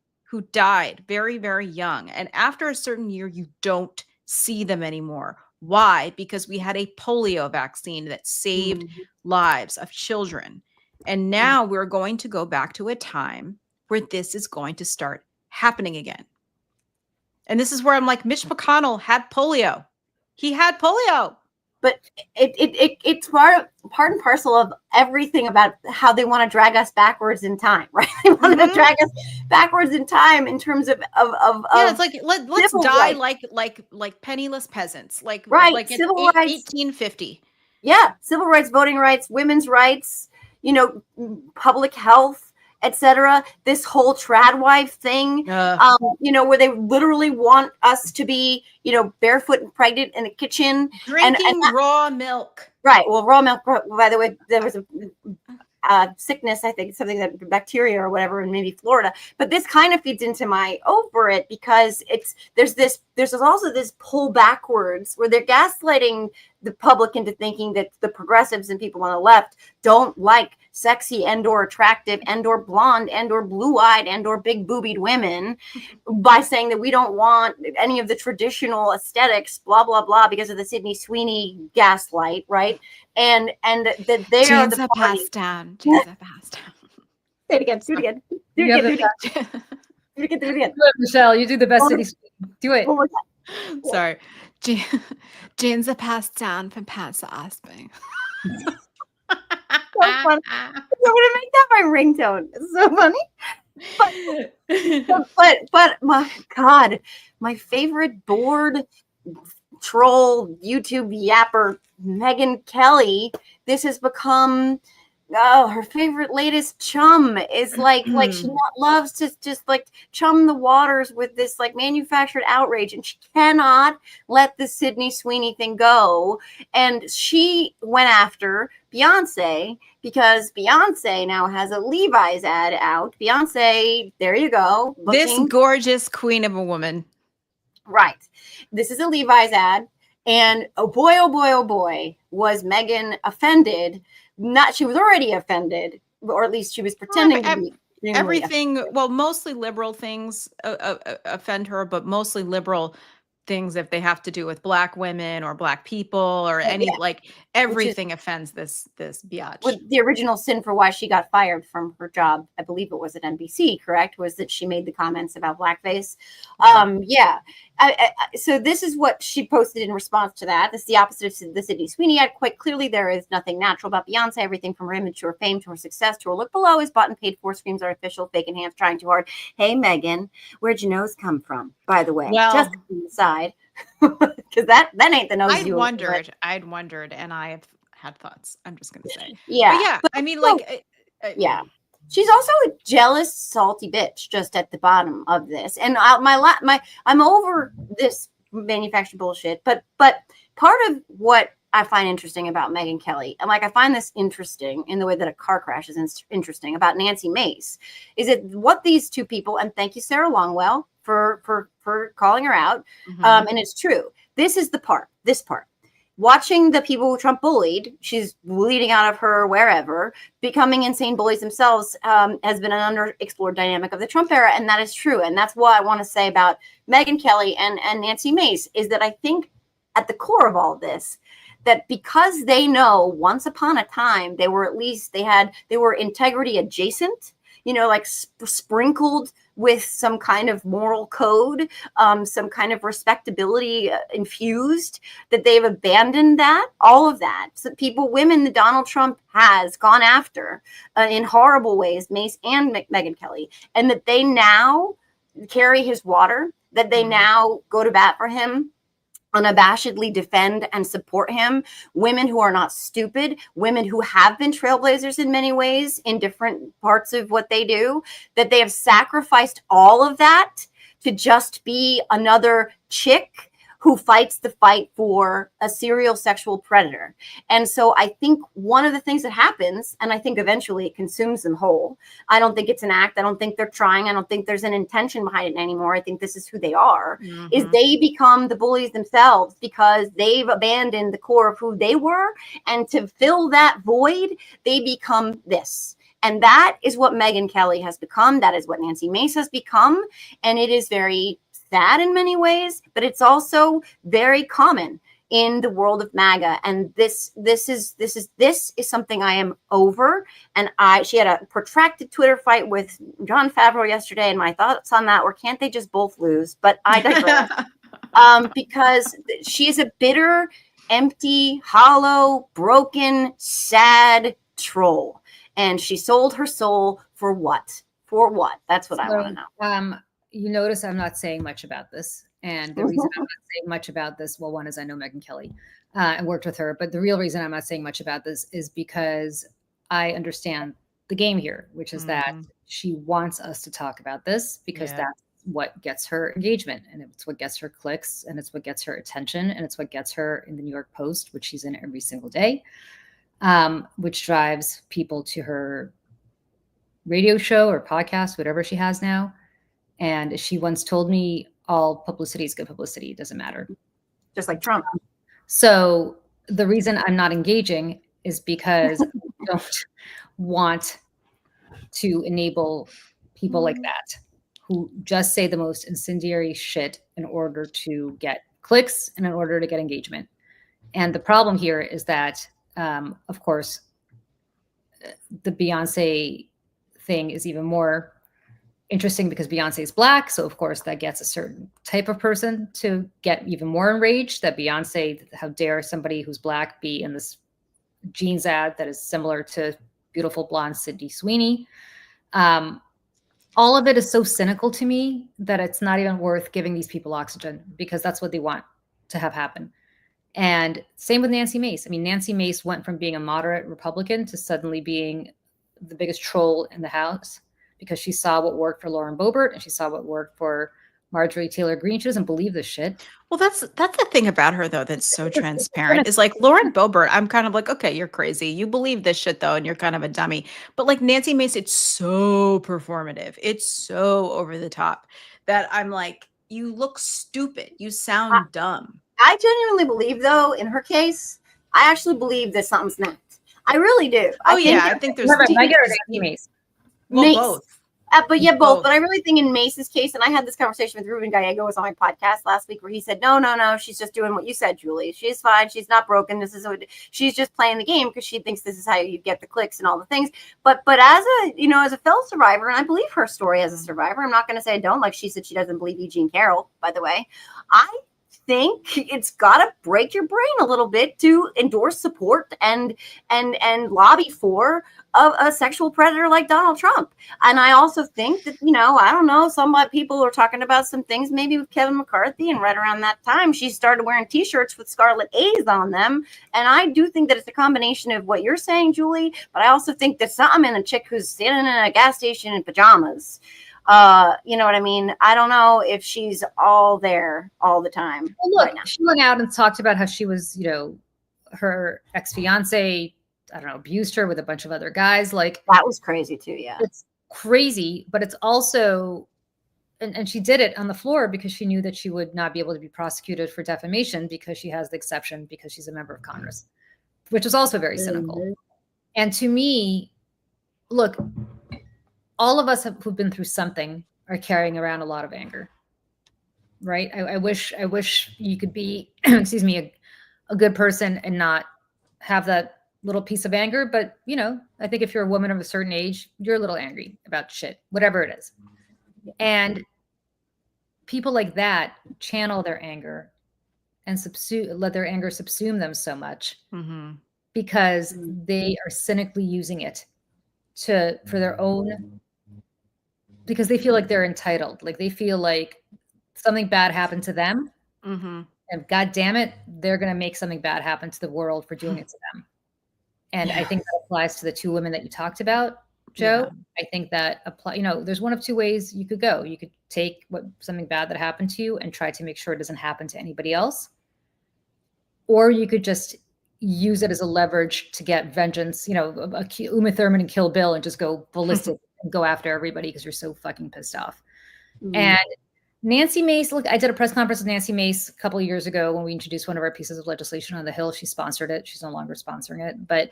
[SPEAKER 7] very, very young. And after a certain year, you don't see them anymore. Why? Because we had a polio vaccine that saved lives of children. And now we're going to go back to a time where this is going to start happening again. And this is where I'm like, Mitch McConnell had polio. He had polio.
[SPEAKER 1] but it's part and parcel of everything about how they want to drag us backwards in time, right? They want to drag us backwards in time in terms of
[SPEAKER 7] it's like let's die
[SPEAKER 1] rights.
[SPEAKER 7] like penniless peasants, like
[SPEAKER 1] civil rights,
[SPEAKER 7] 1850.
[SPEAKER 1] Yeah, civil rights, voting rights, women's rights, public health, etc. This whole trad wife thing, where they literally want us to be, barefoot and pregnant in the kitchen,
[SPEAKER 7] drinking raw milk.
[SPEAKER 1] Right. Well, raw milk. By the way, there was a sickness, I think, something that bacteria or whatever in maybe Florida. But this kind of feeds into my over it because there's also this pull backwards where they're gaslighting the public into thinking that the progressives and people on the left don't like sexy and or attractive and or blonde and or blue-eyed and or big boobied women by saying that we don't want any of the traditional aesthetics, blah, blah, blah, because of the Sydney Sweeney gaslight, right? And that they are the party.
[SPEAKER 7] Passed down. Jeans are passed down.
[SPEAKER 1] Do it again. Do it again. Do it again. Do it again. Do it again.
[SPEAKER 2] Do it, Michelle. You do the best Sydney Sweeney. Do it.
[SPEAKER 1] One more time.
[SPEAKER 7] Sorry. Jeans are passed down from pants to asping.
[SPEAKER 1] So funny. I'm gonna make that my ringtone. It's so funny. But my God, my favorite bored troll YouTube yapper, Megyn Kelly. This has become her favorite latest chum is like she loves to just like chum the waters with this like manufactured outrage, and she cannot let the Sydney Sweeney thing go. And she went after Beyonce because Beyonce now has a Levi's ad out. Beyonce, there you go.
[SPEAKER 7] This gorgeous queen of a woman.
[SPEAKER 1] Right. This is a Levi's ad. And oh boy, was Megyn offended. She was already offended, or at least she was pretending to be.
[SPEAKER 7] Everything, well, mostly liberal things offend her, but mostly liberal things if they have to do with Black women or Black people or everything offends this biatch.
[SPEAKER 1] Well, the original sin for why she got fired from her job, I believe it was at NBC, correct, was that she made the comments about blackface. So this is what she posted in response to that. This is the opposite of the Sydney Sweeney ad. Quite clearly, there is nothing natural about Beyonce. Everything from her image to her fame to her success to her look below is bought and paid for, screams artificial, fake enhanced, trying too hard. Hey, Megyn, where'd your nose come from, by the way?
[SPEAKER 7] Well,
[SPEAKER 1] just on the side. Because that ain't the nose
[SPEAKER 7] I'd wondered, and I have had thoughts. I'm just going to say.
[SPEAKER 1] Yeah.
[SPEAKER 7] But I mean, like...
[SPEAKER 1] yeah. She's also a jealous, salty bitch just at the bottom of this. And I'm over this manufactured bullshit. But part of what I find interesting about Megyn Kelly, and like I find this interesting in the way that a car crash is interesting about Nancy Mace, is that what these two people, and thank you, Sarah Longwell, for calling her out. And it's true. This part. Watching the people who Trump bullied, she's bleeding out of her wherever, becoming insane bullies themselves has been an underexplored dynamic of the Trump era. And that is true. And that's what I want to say about Megyn Kelly and Nancy Mace is that I think at the core of all of this, that because they know once upon a time, they were integrity adjacent, sprinkled with some kind of moral code, some kind of respectability infused, that they've abandoned all of that. So women that Donald Trump has gone after in horrible ways, Mace and Megyn Kelly, and that they now carry his water, that they now go to bat for him, unabashedly defend and support him. Women who are not stupid, women who have been trailblazers in many ways in different parts of what they do, that they have sacrificed all of that to just be another chick who fights the fight for a serial sexual predator. And so I think one of the things that happens, and I think eventually it consumes them whole. I don't think it's an act. I don't think they're trying. I don't think there's an intention behind it anymore. I think this is who they are, is they become the bullies themselves because they've abandoned the core of who they were. And to fill that void, they become this. And that is what Megyn Kelly has become. That is what Nancy Mace has become. And it is very sad in many ways, but it's also very common in the world of MAGA. And this is something I am over. And she had a protracted Twitter fight with Jon Favreau yesterday, and my thoughts on that were, can't they just both lose? But I digress. Because she is a bitter empty, hollow, broken, sad troll. And she sold her soul for what? For what? That's what I want to know.
[SPEAKER 2] You notice I'm not saying much about this. And the reason I'm not saying much about this, well, one is I know Megyn Kelly and worked with her. But the real reason I'm not saying much about this is because I understand the game here, which is that she wants us to talk about this because that's what gets her engagement, and it's what gets her clicks, and it's what gets her attention, and it's what gets her in the New York Post, which she's in every single day, which drives people to her radio show or podcast, whatever she has now. And she once told me, all publicity is good publicity. It doesn't matter.
[SPEAKER 1] Just like Trump.
[SPEAKER 2] So the reason I'm not engaging is because I don't want to enable people like that who just say the most incendiary shit in order to get clicks and in order to get engagement. And the problem here is that, of course, the Beyonce thing is even more interesting because Beyonce is Black. So, of course, that gets a certain type of person to get even more enraged that Beyonce, how dare somebody who's Black be in this jeans ad that is similar to beautiful blonde Sydney Sweeney. All of it is so cynical to me that it's not even worth giving these people oxygen because that's what they want to have happen. And same with Nancy Mace. I mean, Nancy Mace went from being a moderate Republican to suddenly being the biggest troll in the House because she saw what worked for Lauren Boebert and she saw what worked for Marjorie Taylor Greene. She doesn't believe this shit.
[SPEAKER 7] Well, that's the thing about her, though, that's so transparent is like Lauren Boebert. I'm kind of like, okay, you're crazy. You believe this shit, though, and you're kind of a dummy. But like Nancy Mace, it's so performative. It's so over the top that I'm like, you look stupid. You sound dumb.
[SPEAKER 1] I genuinely believe, though, in her case, I actually believe that something's next. I really do.
[SPEAKER 7] I think there's
[SPEAKER 2] Mace.
[SPEAKER 7] Well,
[SPEAKER 1] Mace.
[SPEAKER 7] both.
[SPEAKER 1] But yeah, both. But I really think in Mace's case, and I had this conversation with Ruben Gallego was on my podcast last week, where he said, no, she's just doing what you said, Julie. She's fine. She's not broken. This is what she's just playing the game because she thinks this is how you get the clicks and all the things. But as a fellow survivor, and I believe her story as a survivor, I'm not going to say I don't. Like she said, she doesn't believe E. Jean Carroll, by the way. I think it's got to break your brain a little bit to endorse, support, and lobby for a sexual predator like Donald Trump. And I also think that, I don't know, some people are talking about some things maybe with Kevin McCarthy, and right around that time, she started wearing T-shirts with Scarlet A's on them. And I do think that it's a combination of what you're saying, Julie, but I also think there's something in a chick who's standing in a gas station in pajamas. You know what I mean? I don't know if she's all there all the time.
[SPEAKER 2] Well, look, she went out and talked about how she was, her ex-fiance, I don't know, abused her with a bunch of other guys. Like
[SPEAKER 1] that was crazy too. Yeah.
[SPEAKER 2] It's crazy, but it's also, and she did it on the floor because she knew that she would not be able to be prosecuted for defamation because she has the exception because she's a member of Congress, which is also very cynical. And to me, look, all of us who've been through something are carrying around a lot of anger, right? I wish you could be, excuse me, a good person and not have that little piece of anger. But, I think if you're a woman of a certain age, you're a little angry about shit, whatever it is. And people like that channel their anger and let their anger subsume them so much because they are cynically using it for their own, because they feel like they're entitled. Like they feel like something bad happened to them. And God damn it, they're going to make something bad happen to the world for doing it to them. And I think that applies to the two women that you talked about, Joe. I think that there's one of two ways you could go. You could take something bad that happened to you and try to make sure it doesn't happen to anybody else. Or you could just use it as a leverage to get vengeance, Uma Thurman and Kill Bill and just go ballistic and go after everybody because you're so fucking pissed off. And Nancy Mace, look, I did a press conference with Nancy Mace a couple of years ago when we introduced one of our pieces of legislation on the Hill. She sponsored it. She's no longer sponsoring it, but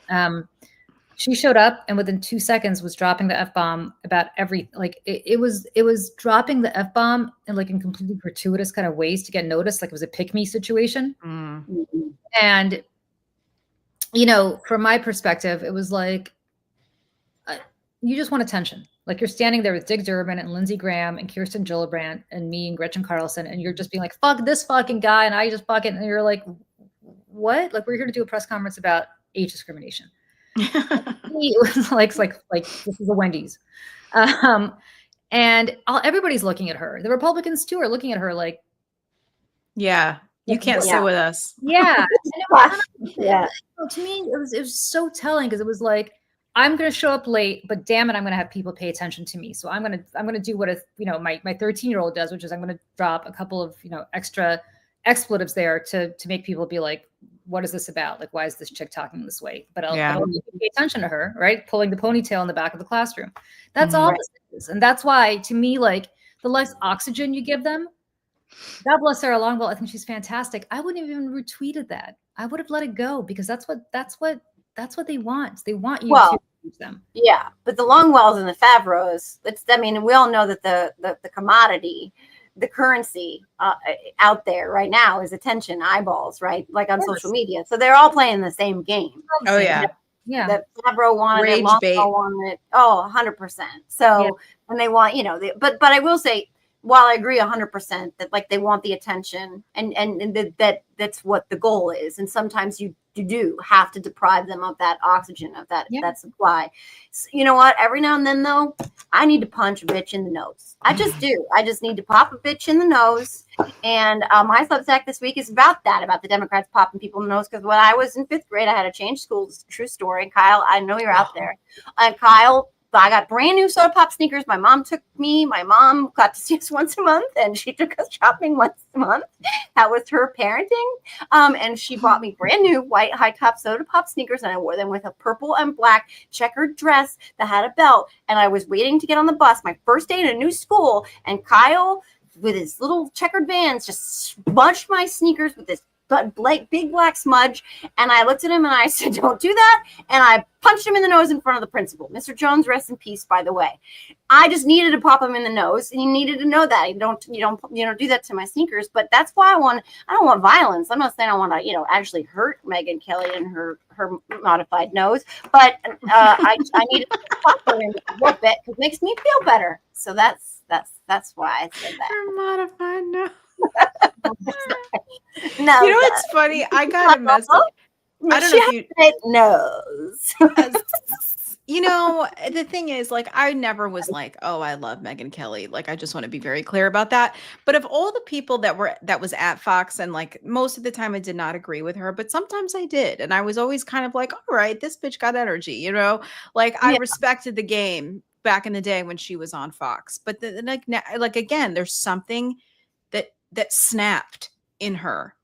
[SPEAKER 2] she showed up and within 2 seconds was dropping the F-bomb about it was dropping the F-bomb in completely gratuitous kind of ways to get noticed. Like it was a pick me situation. And, from my perspective, it was like, you just want attention. Like you're standing there with Dick Durbin and Lindsey Graham and Kirsten Gillibrand and me and Gretchen Carlson, and you're just being like, fuck this fucking guy. And I just fucking, and you're like, what? Like, we're here to do a press conference about age discrimination. It was like this is a Wendy's. And everybody's looking at her. The Republicans too are looking at her like,
[SPEAKER 7] yeah, you can't sit with us.
[SPEAKER 2] Yeah. To me, it was so telling, because it was like, I'm going to show up late, but damn it, I'm going to have people pay attention to me. So I'm going to do what my 13-year-old does, which is I'm going to drop a couple of extra expletives there to make people be like, what is this about? Like, why is this chick talking this way? But I'll pay attention to her, right? Pulling the ponytail in the back of the classroom. That's all this is. And that's why, to me, like, the less oxygen you give them, God bless Sarah Longwell, I think she's fantastic. I wouldn't have even retweeted that. I would have let it go, because that's what they want. They want you to use them.
[SPEAKER 1] Yeah, but the Longwells and the Favreaus, we all know that the commodity, the currency out there right now is attention, eyeballs, right? Like on social media. So they're all playing the same game.
[SPEAKER 7] Oh, yeah.
[SPEAKER 2] Yeah.
[SPEAKER 1] The Favreau wanted it, Longwell wanted it. Oh, 100%. So, and they want, but I will say, while I agree 100% that like they want the attention and that's what the goal is. And sometimes you do have to deprive them of that oxygen, of that supply. So, you know what? Every now and then, though, I need to punch a bitch in the nose. I just do. I just need to pop a bitch in the nose. And my Substack this week is about that, about the Democrats popping people in the nose. Because when I was in 5th grade, I had to change schools. True story. And Kyle, I know you're out there. And Kyle, I got brand new Soda Pop sneakers. My mom took me. My mom got to see us once a month, and she took us shopping once a month. That was her parenting. And she bought me brand new white high top Soda Pop sneakers, and I wore them with a purple and black checkered dress that had a belt. And I was waiting to get on the bus, my first day in a new school, and Kyle, with his little checkered Vans, just smudged my sneakers with this big black smudge. And I looked at him and I said, don't do that. And I punched him in the nose in front of the principal. Mr. Jones, rest in peace, by the way. I just needed to pop him in the nose, and he needed to know that. You don't do that to my sneakers. But that's why I don't want violence. I'm not saying I want to, actually hurt Megyn Kelly and her modified nose. But I needed to pop her in a little bit, because it makes me feel better. So that's why I said that.
[SPEAKER 7] Her modified nose.
[SPEAKER 1] No,
[SPEAKER 7] you know what's funny? I got a message. I don't know if you
[SPEAKER 1] knows.
[SPEAKER 7] The thing is, like, I never was like, oh, I love Megyn Kelly. Like, I just want to be very clear about that. But of all the people that was at Fox, and like most of the time I did not agree with her, but sometimes I did, and I was always kind of like, all right, this bitch got energy, like I respected the game back in the day when she was on Fox. But again, there's something that snapped in her.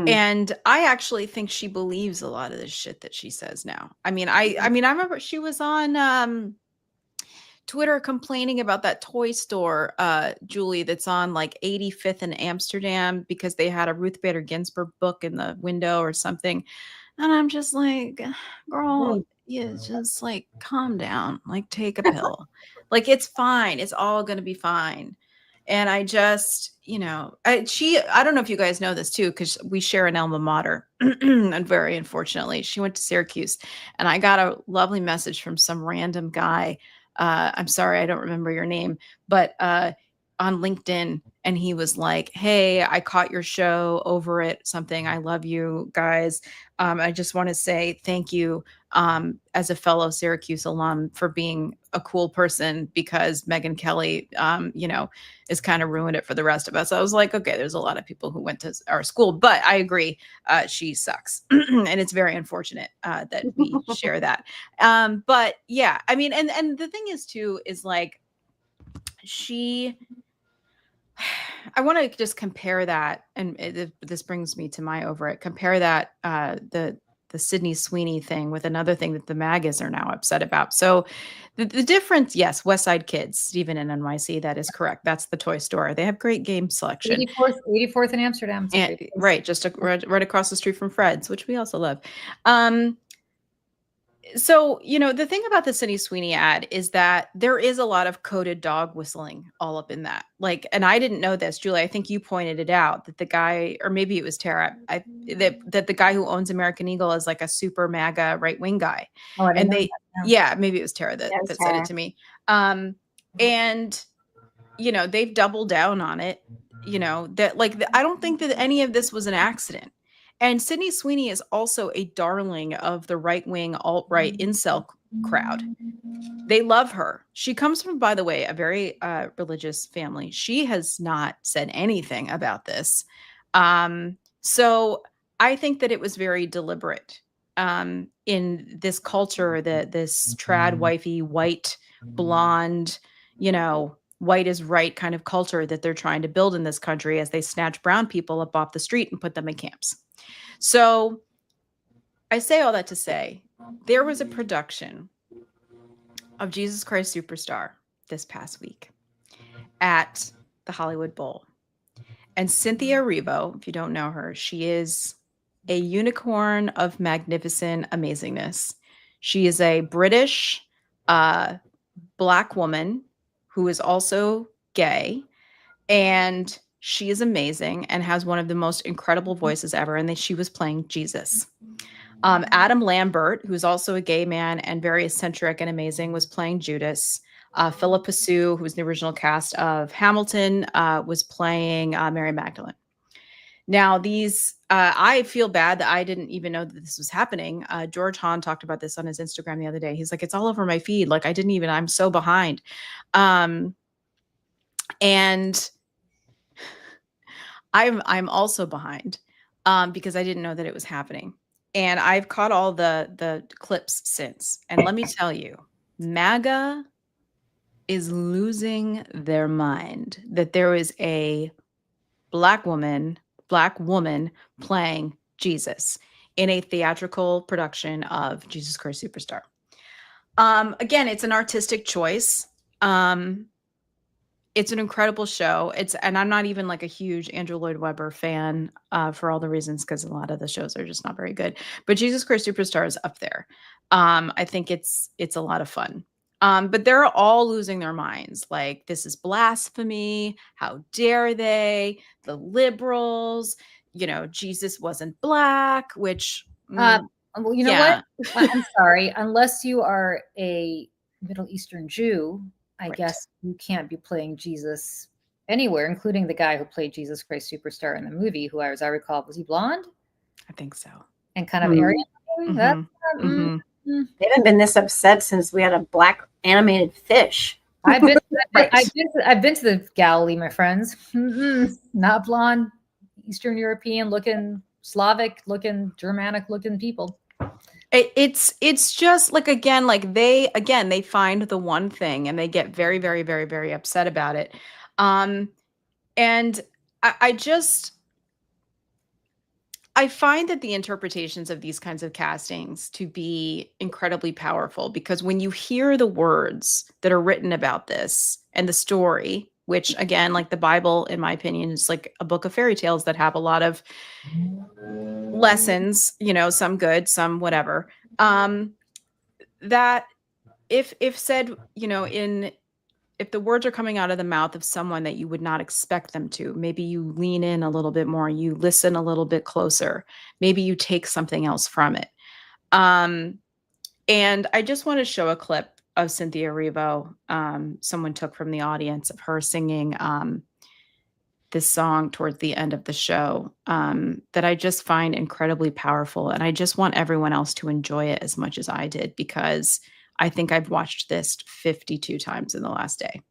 [SPEAKER 7] And I actually think she believes a lot of the shit that she says now. I remember she was on Twitter complaining about that toy store, Julie, that's on like 85th and Amsterdam, because they had a Ruth Bader Ginsburg book in the window or something. And I'm just like, girl, just like calm down, like take a pill. Like, it's fine. It's all going to be fine. And I just, I don't know if you guys know this too, because we share an alma mater, and very unfortunately, she went to Syracuse, and I got a lovely message from some random guy. I'm sorry, I don't remember your name, but on LinkedIn, and he was like, hey, I caught your show over at something. I love you guys. I just want to say thank you as a fellow Syracuse alum for being a cool person, because Megyn Kelly, is kind of ruined it for the rest of us. I was like, okay, there's a lot of people who went to our school, but I agree. She sucks. And it's very unfortunate that we share that. But yeah, and the thing is too, is like, I want to just compare that, and this brings me to my over it. Compare that the Sydney Sweeney thing with another thing that the MAGAs are now upset about. So the difference, yes, West Side Kids, Stephen in NYC, that is correct. That's the toy store. They have great game selection.
[SPEAKER 2] 84th in Amsterdam.
[SPEAKER 7] Right, just right across the street from Fred's, which we also love. So, the thing about the Sydney Sweeney ad is that there is a lot of coded dog whistling all up in that. Like, and I didn't know this, Julie, I think you pointed it out, that the guy, or maybe it was Tara, that the guy who owns American Eagle is like a super MAGA right-wing guy.
[SPEAKER 2] Oh, I didn't know that,
[SPEAKER 7] yeah, maybe it was Tara that said it to me. And, they've doubled down on it, that like, I don't think that any of this was an accident. And Sydney Sweeney is also a darling of the right-wing alt-right incel crowd. They love her. She comes from, by the way, a very religious family. She has not said anything about this. So I think that it was very deliberate in this culture, that this trad wifey, white, blonde, white is right kind of culture that they're trying to build in this country as they snatch brown people up off the street and put them in camps. So I say all that to say, there was a production of Jesus Christ Superstar this past week at the Hollywood Bowl. And Cynthia Erivo, if you don't know her, she is a unicorn of magnificent amazingness. She is a British Black woman who is also gay, and she is amazing and has one of the most incredible voices ever. And she was playing Jesus. Adam Lambert, who's also a gay man and very eccentric and amazing, was playing Judas. Philippa Sue, who was the original cast of Hamilton, was playing Mary Magdalene. Now, these, I feel bad that I didn't even know that this was happening. George Hahn talked about this on his Instagram the other day. He's like, it's all over my feed. Like, I'm so behind. And I'm also behind because I didn't know that it was happening. And I've caught all the clips since. And let me tell you, MAGA is losing their mind that there is a black woman playing Jesus in a theatrical production of Jesus Christ Superstar. Again, it's an artistic choice. It's an incredible show. And I'm not even like a huge Andrew Lloyd Webber fan for all the reasons, because a lot of the shows are just not very good. But Jesus Christ Superstar is up there. I think it's a lot of fun. But they're all losing their minds. Like, this is blasphemy. How dare they? The liberals, Jesus wasn't black, which,
[SPEAKER 2] well, you know what? I'm sorry. Unless you are a Middle Eastern Jew, I guess you can't be playing Jesus anywhere, including the guy who played Jesus Christ Superstar in the movie, who, as I recall, was he blonde?
[SPEAKER 7] I think so.
[SPEAKER 2] And kind of Aryan?
[SPEAKER 1] They haven't been this upset since we had a black animated fish.
[SPEAKER 2] I've been to the Galilee, my friends. Not blonde, Eastern European looking, Slavic looking, Germanic looking people.
[SPEAKER 7] It's just like, again, they find the one thing and they get very, very, very, very upset about it. And I find that the interpretations of these kinds of castings to be incredibly powerful, because when you hear the words that are written about this and the story, which, again, like the Bible, in my opinion, is like a book of fairy tales that have a lot of lessons, some good, some whatever, that if said, if the words are coming out of the mouth of someone that you would not expect them to, maybe you lean in a little bit more, you listen a little bit closer, maybe you take something else from it. And I just want to show a clip of Cynthia Erivo, someone took from the audience, of her singing this song towards the end of the show, that I just find incredibly powerful. And I just want everyone else to enjoy it as much as I did, because I think I've watched this 52 times in the last day.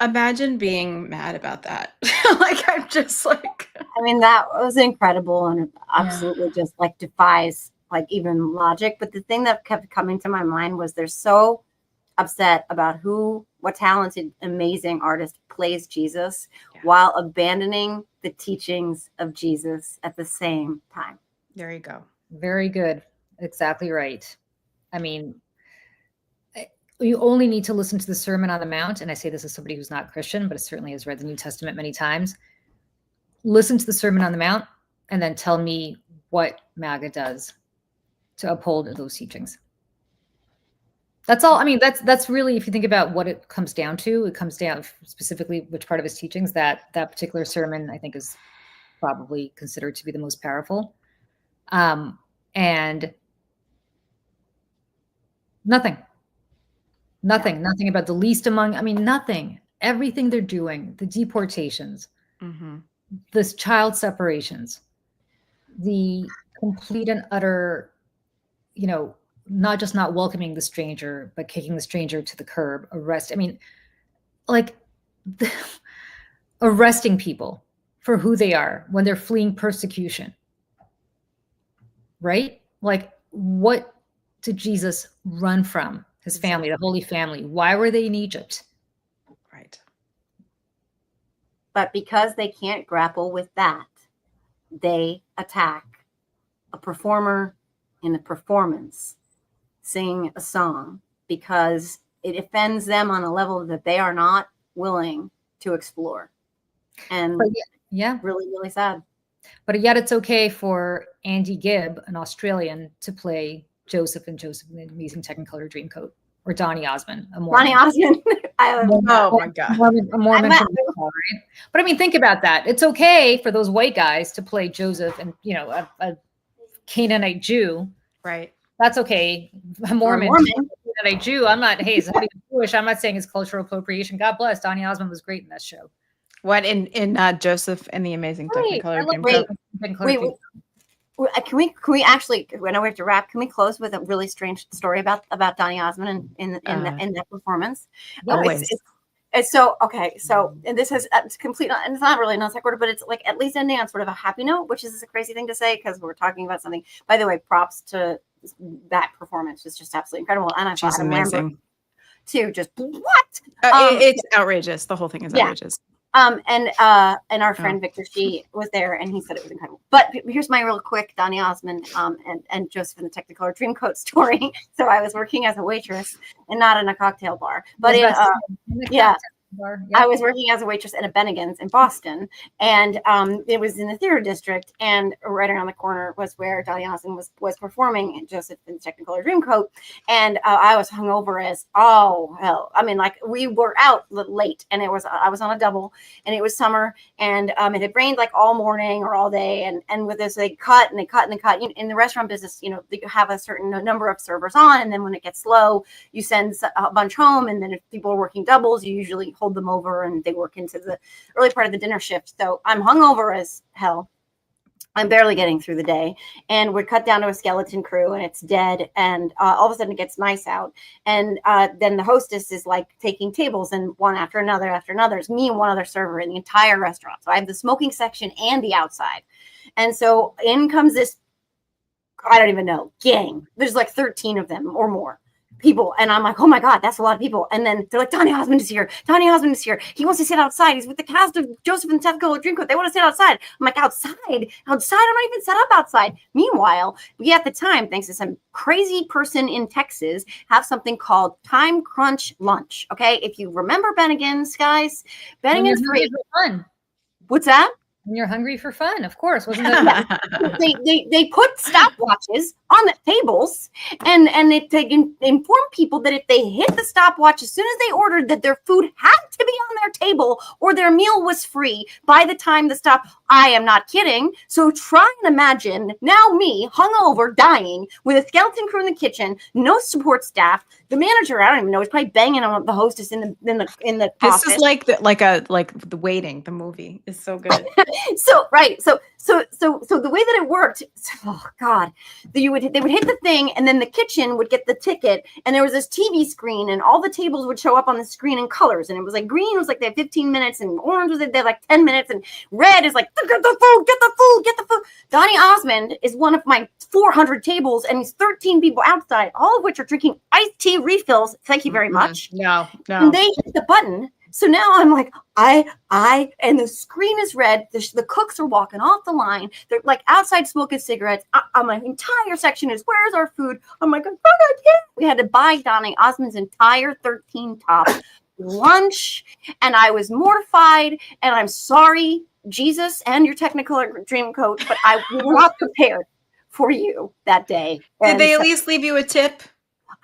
[SPEAKER 3] Imagine being mad about that. Like, I'm just like,
[SPEAKER 1] I mean, that was incredible and absolutely just like defies like even logic. But the thing that kept coming to my mind was they're so upset about what talented, amazing artist plays Jesus while abandoning the teachings of Jesus at the same time.
[SPEAKER 3] There you go.
[SPEAKER 2] Very good. Exactly right. I mean, you only need to listen to the Sermon on the Mount. And I say this as somebody who's not Christian, but certainly has read the New Testament many times. Listen to the Sermon on the Mount and then tell me what MAGA does to uphold those teachings. That's all. I mean, that's really, if you think about what it comes down to, it comes down specifically which part of his teachings that particular sermon, I think, is probably considered to be the most powerful. And nothing about the least among, I mean, nothing, everything they're doing, the deportations, this child separations, the complete and utter, not just not welcoming the stranger, but kicking the stranger to the curb, arresting people for who they are when they're fleeing persecution, right? Like, what did Jesus run from? His family, the Holy Family. Why were they in Egypt?
[SPEAKER 3] Right.
[SPEAKER 1] But because they can't grapple with that, they attack a performer in a performance, sing a song, because it offends them on a level that they are not willing to explore. And really, really sad.
[SPEAKER 2] But yet it's okay for Andy Gibb, an Australian, to play Joseph and Joseph in the Amazing Technicolor Dreamcoat, or Donny Osmond, a Mormon.
[SPEAKER 1] Donny Osmond.
[SPEAKER 3] Oh my God.
[SPEAKER 2] A Mormon from Utah, right? But I mean, think about that. It's okay for those white guys to play Joseph and, a Canaanite Jew.
[SPEAKER 3] Right.
[SPEAKER 2] That's okay. A Mormon. Canaanite Jew. I'm not, hey, somebody Jewish. I'm not saying it's cultural appropriation. God bless. Donny Osmond was great in that show.
[SPEAKER 7] What in Joseph and the Amazing Technicolor Dreamcoat?
[SPEAKER 1] Can we actually? I know we have to wrap. Can we close with a really strange story about Donny Osmond in that performance?
[SPEAKER 7] Always.
[SPEAKER 1] It's so okay. So, and this is complete. And it's not really non sequitur, but it's like at least ending on sort of a happy note, which is a crazy thing to say because we're talking about something. By the way, props to that performance. It's just absolutely incredible. And I thought
[SPEAKER 7] amazing.
[SPEAKER 1] To just what?
[SPEAKER 7] It's outrageous. The whole thing is outrageous.
[SPEAKER 1] And our friend Victor Shee was there, and he said it was incredible. But here's my real quick Donny Osmond and Joseph in the Technicolor Dreamcoat story. So I was working as a waitress and not in a cocktail bar, but I was working as a waitress in a Bennigan's in Boston, and it was in the theater district, and right around the corner was where Donny Osmond was performing in Joseph in the Technicolor Dreamcoat, and I was hungover as all hell. I mean, like we were out late, and I was on a double, and it was summer, and it had rained like all morning or all day, and with this they cut. In the restaurant business, you have a certain number of servers on, and then when it gets slow, you send a bunch home, and then if people are working doubles, you usually hold them over and they work into the early part of the dinner shift. So I'm hungover as hell. I'm barely getting through the day, and we're cut down to a skeleton crew, and it's dead. And all of a sudden it gets nice out. And then the hostess is like taking tables, and one after another. It's me and one other server in the entire restaurant. So I have the smoking section and the outside. And so in comes this, I don't even know, gang. There's like 13 of them or more people, and I'm like, oh my God, that's a lot of people. And then they're like, Donny Osmond is here. He wants to sit outside. He's with the cast of Joseph and Technicolor Dreamcoat. They want to sit outside. I'm like, outside. I'm not even set up outside. Meanwhile, we at the time, thanks to some crazy person in Texas, have something called time crunch lunch. Okay, if you remember Bennigan's, guys, Bennigan's free. What's that?
[SPEAKER 2] When you're hungry for fun, of course. Wasn't that?
[SPEAKER 1] They put stopwatches on the tables, and they inform people that if they hit the stopwatch as soon as they ordered, that their food had to be on their table or their meal was free by the time the stop. I am not kidding. So try and imagine now me hungover, dying with a skeleton crew in the kitchen, no support staff. The manager, I don't even know, is probably banging on the hostess in the
[SPEAKER 7] This
[SPEAKER 1] office.
[SPEAKER 7] is like the Waiting, the movie is so good.
[SPEAKER 1] So the way that it worked, oh God, you would they would hit the thing, and then the kitchen would get the ticket, and there was this TV screen, and all the tables would show up on the screen in colors, and it was like green was like they had 15 minutes, and orange was they had like 10 minutes, and red is like get the food. Donny Osmond is one of my 400 tables, and he's 13 people outside, all of which are drinking iced tea refills. Thank you very much.
[SPEAKER 7] No.
[SPEAKER 1] And they hit the button. So now I'm like, and the screen is red. The cooks are walking off the line. They're like outside smoking cigarettes. My entire section is, where's our food? I'm like, oh God, yeah. We had to buy Donny Osmond's entire 13 top lunch. And I was mortified. And I'm sorry, Jesus and your Technicolor dream coat, but I was not prepared for you that day.
[SPEAKER 7] Did they at least leave you a tip?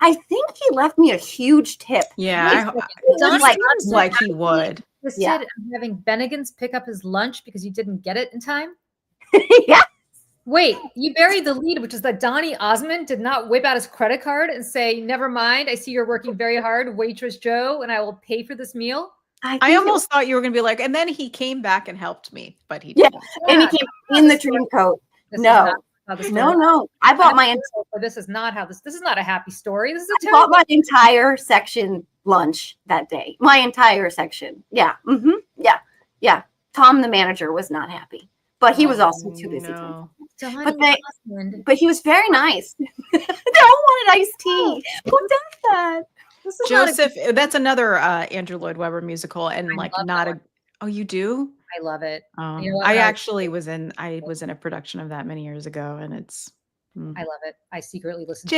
[SPEAKER 1] I think he left me a huge tip.
[SPEAKER 7] Yeah, like he would.
[SPEAKER 2] Yeah. I'm having Bennigan's pick up his lunch because you didn't get it in time.
[SPEAKER 1] Yeah.
[SPEAKER 2] Wait, you buried the lead, which is that Donny Osmond did not whip out his credit card and say, "Never mind, I see you're working very hard, waitress Joe, and I will pay for this meal."
[SPEAKER 7] I almost thought you were going to be like, and then he came back and helped me, but he didn't.
[SPEAKER 1] And he came in the dream coat. No. I bought my
[SPEAKER 2] this is not how this is not a happy story. This is a
[SPEAKER 1] bought my entire section lunch that day. My entire section. Yeah. Mm-hmm. Yeah. Tom, the manager, was not happy, but he was also too busy. But he was very nice. They all wanted iced tea. Who does that?
[SPEAKER 7] Joseph, that's another Andrew Lloyd Webber musical, and like not a. Oh, you do?
[SPEAKER 2] I love it.
[SPEAKER 7] You know, I actually was in a production of that many years ago, and it's.
[SPEAKER 2] I love it. I secretly listen
[SPEAKER 7] to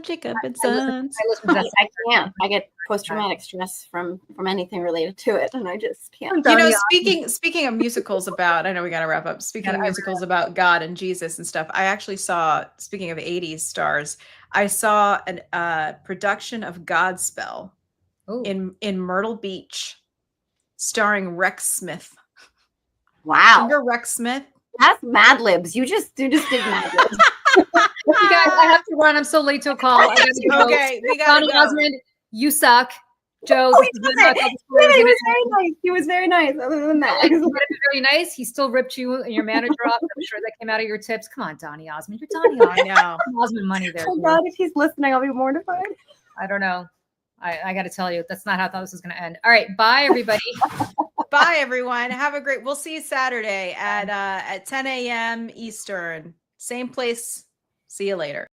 [SPEAKER 7] Jacob and Sons.
[SPEAKER 2] I listen to that.
[SPEAKER 1] I can't. I get post-traumatic stress from anything related to it, and I just can't.
[SPEAKER 7] You know, speaking of musicals about, I know we got to wrap up. Speaking of musicals about God and Jesus and stuff, I actually saw. Speaking of '80s stars, I saw a production of Godspell in Myrtle Beach, starring Rex Smith.
[SPEAKER 1] Wow.
[SPEAKER 7] Remember Rex Smith?
[SPEAKER 1] That's Mad Libs. You just did Mad Libs.
[SPEAKER 2] You guys, I have to run. I'm so late to a call. I gotta go.
[SPEAKER 7] Okay, we got
[SPEAKER 2] Donny Osmond, you suck. Joe,
[SPEAKER 1] he was very nice. He was very nice. Other than that,
[SPEAKER 2] he was very nice. He still ripped you and your manager off. I'm sure that came out of your tips. Come on, Donny Osmond. You're Donny Osmond.
[SPEAKER 7] No.
[SPEAKER 2] Osmond money there.
[SPEAKER 1] Oh God, if he's listening, I'll be mortified.
[SPEAKER 2] I don't know. I got to tell you, that's not how I thought this was going to end. All right, bye everybody.
[SPEAKER 7] Bye everyone. Have a great. We'll see you Saturday at 10 a.m. Eastern. Same place. See you later.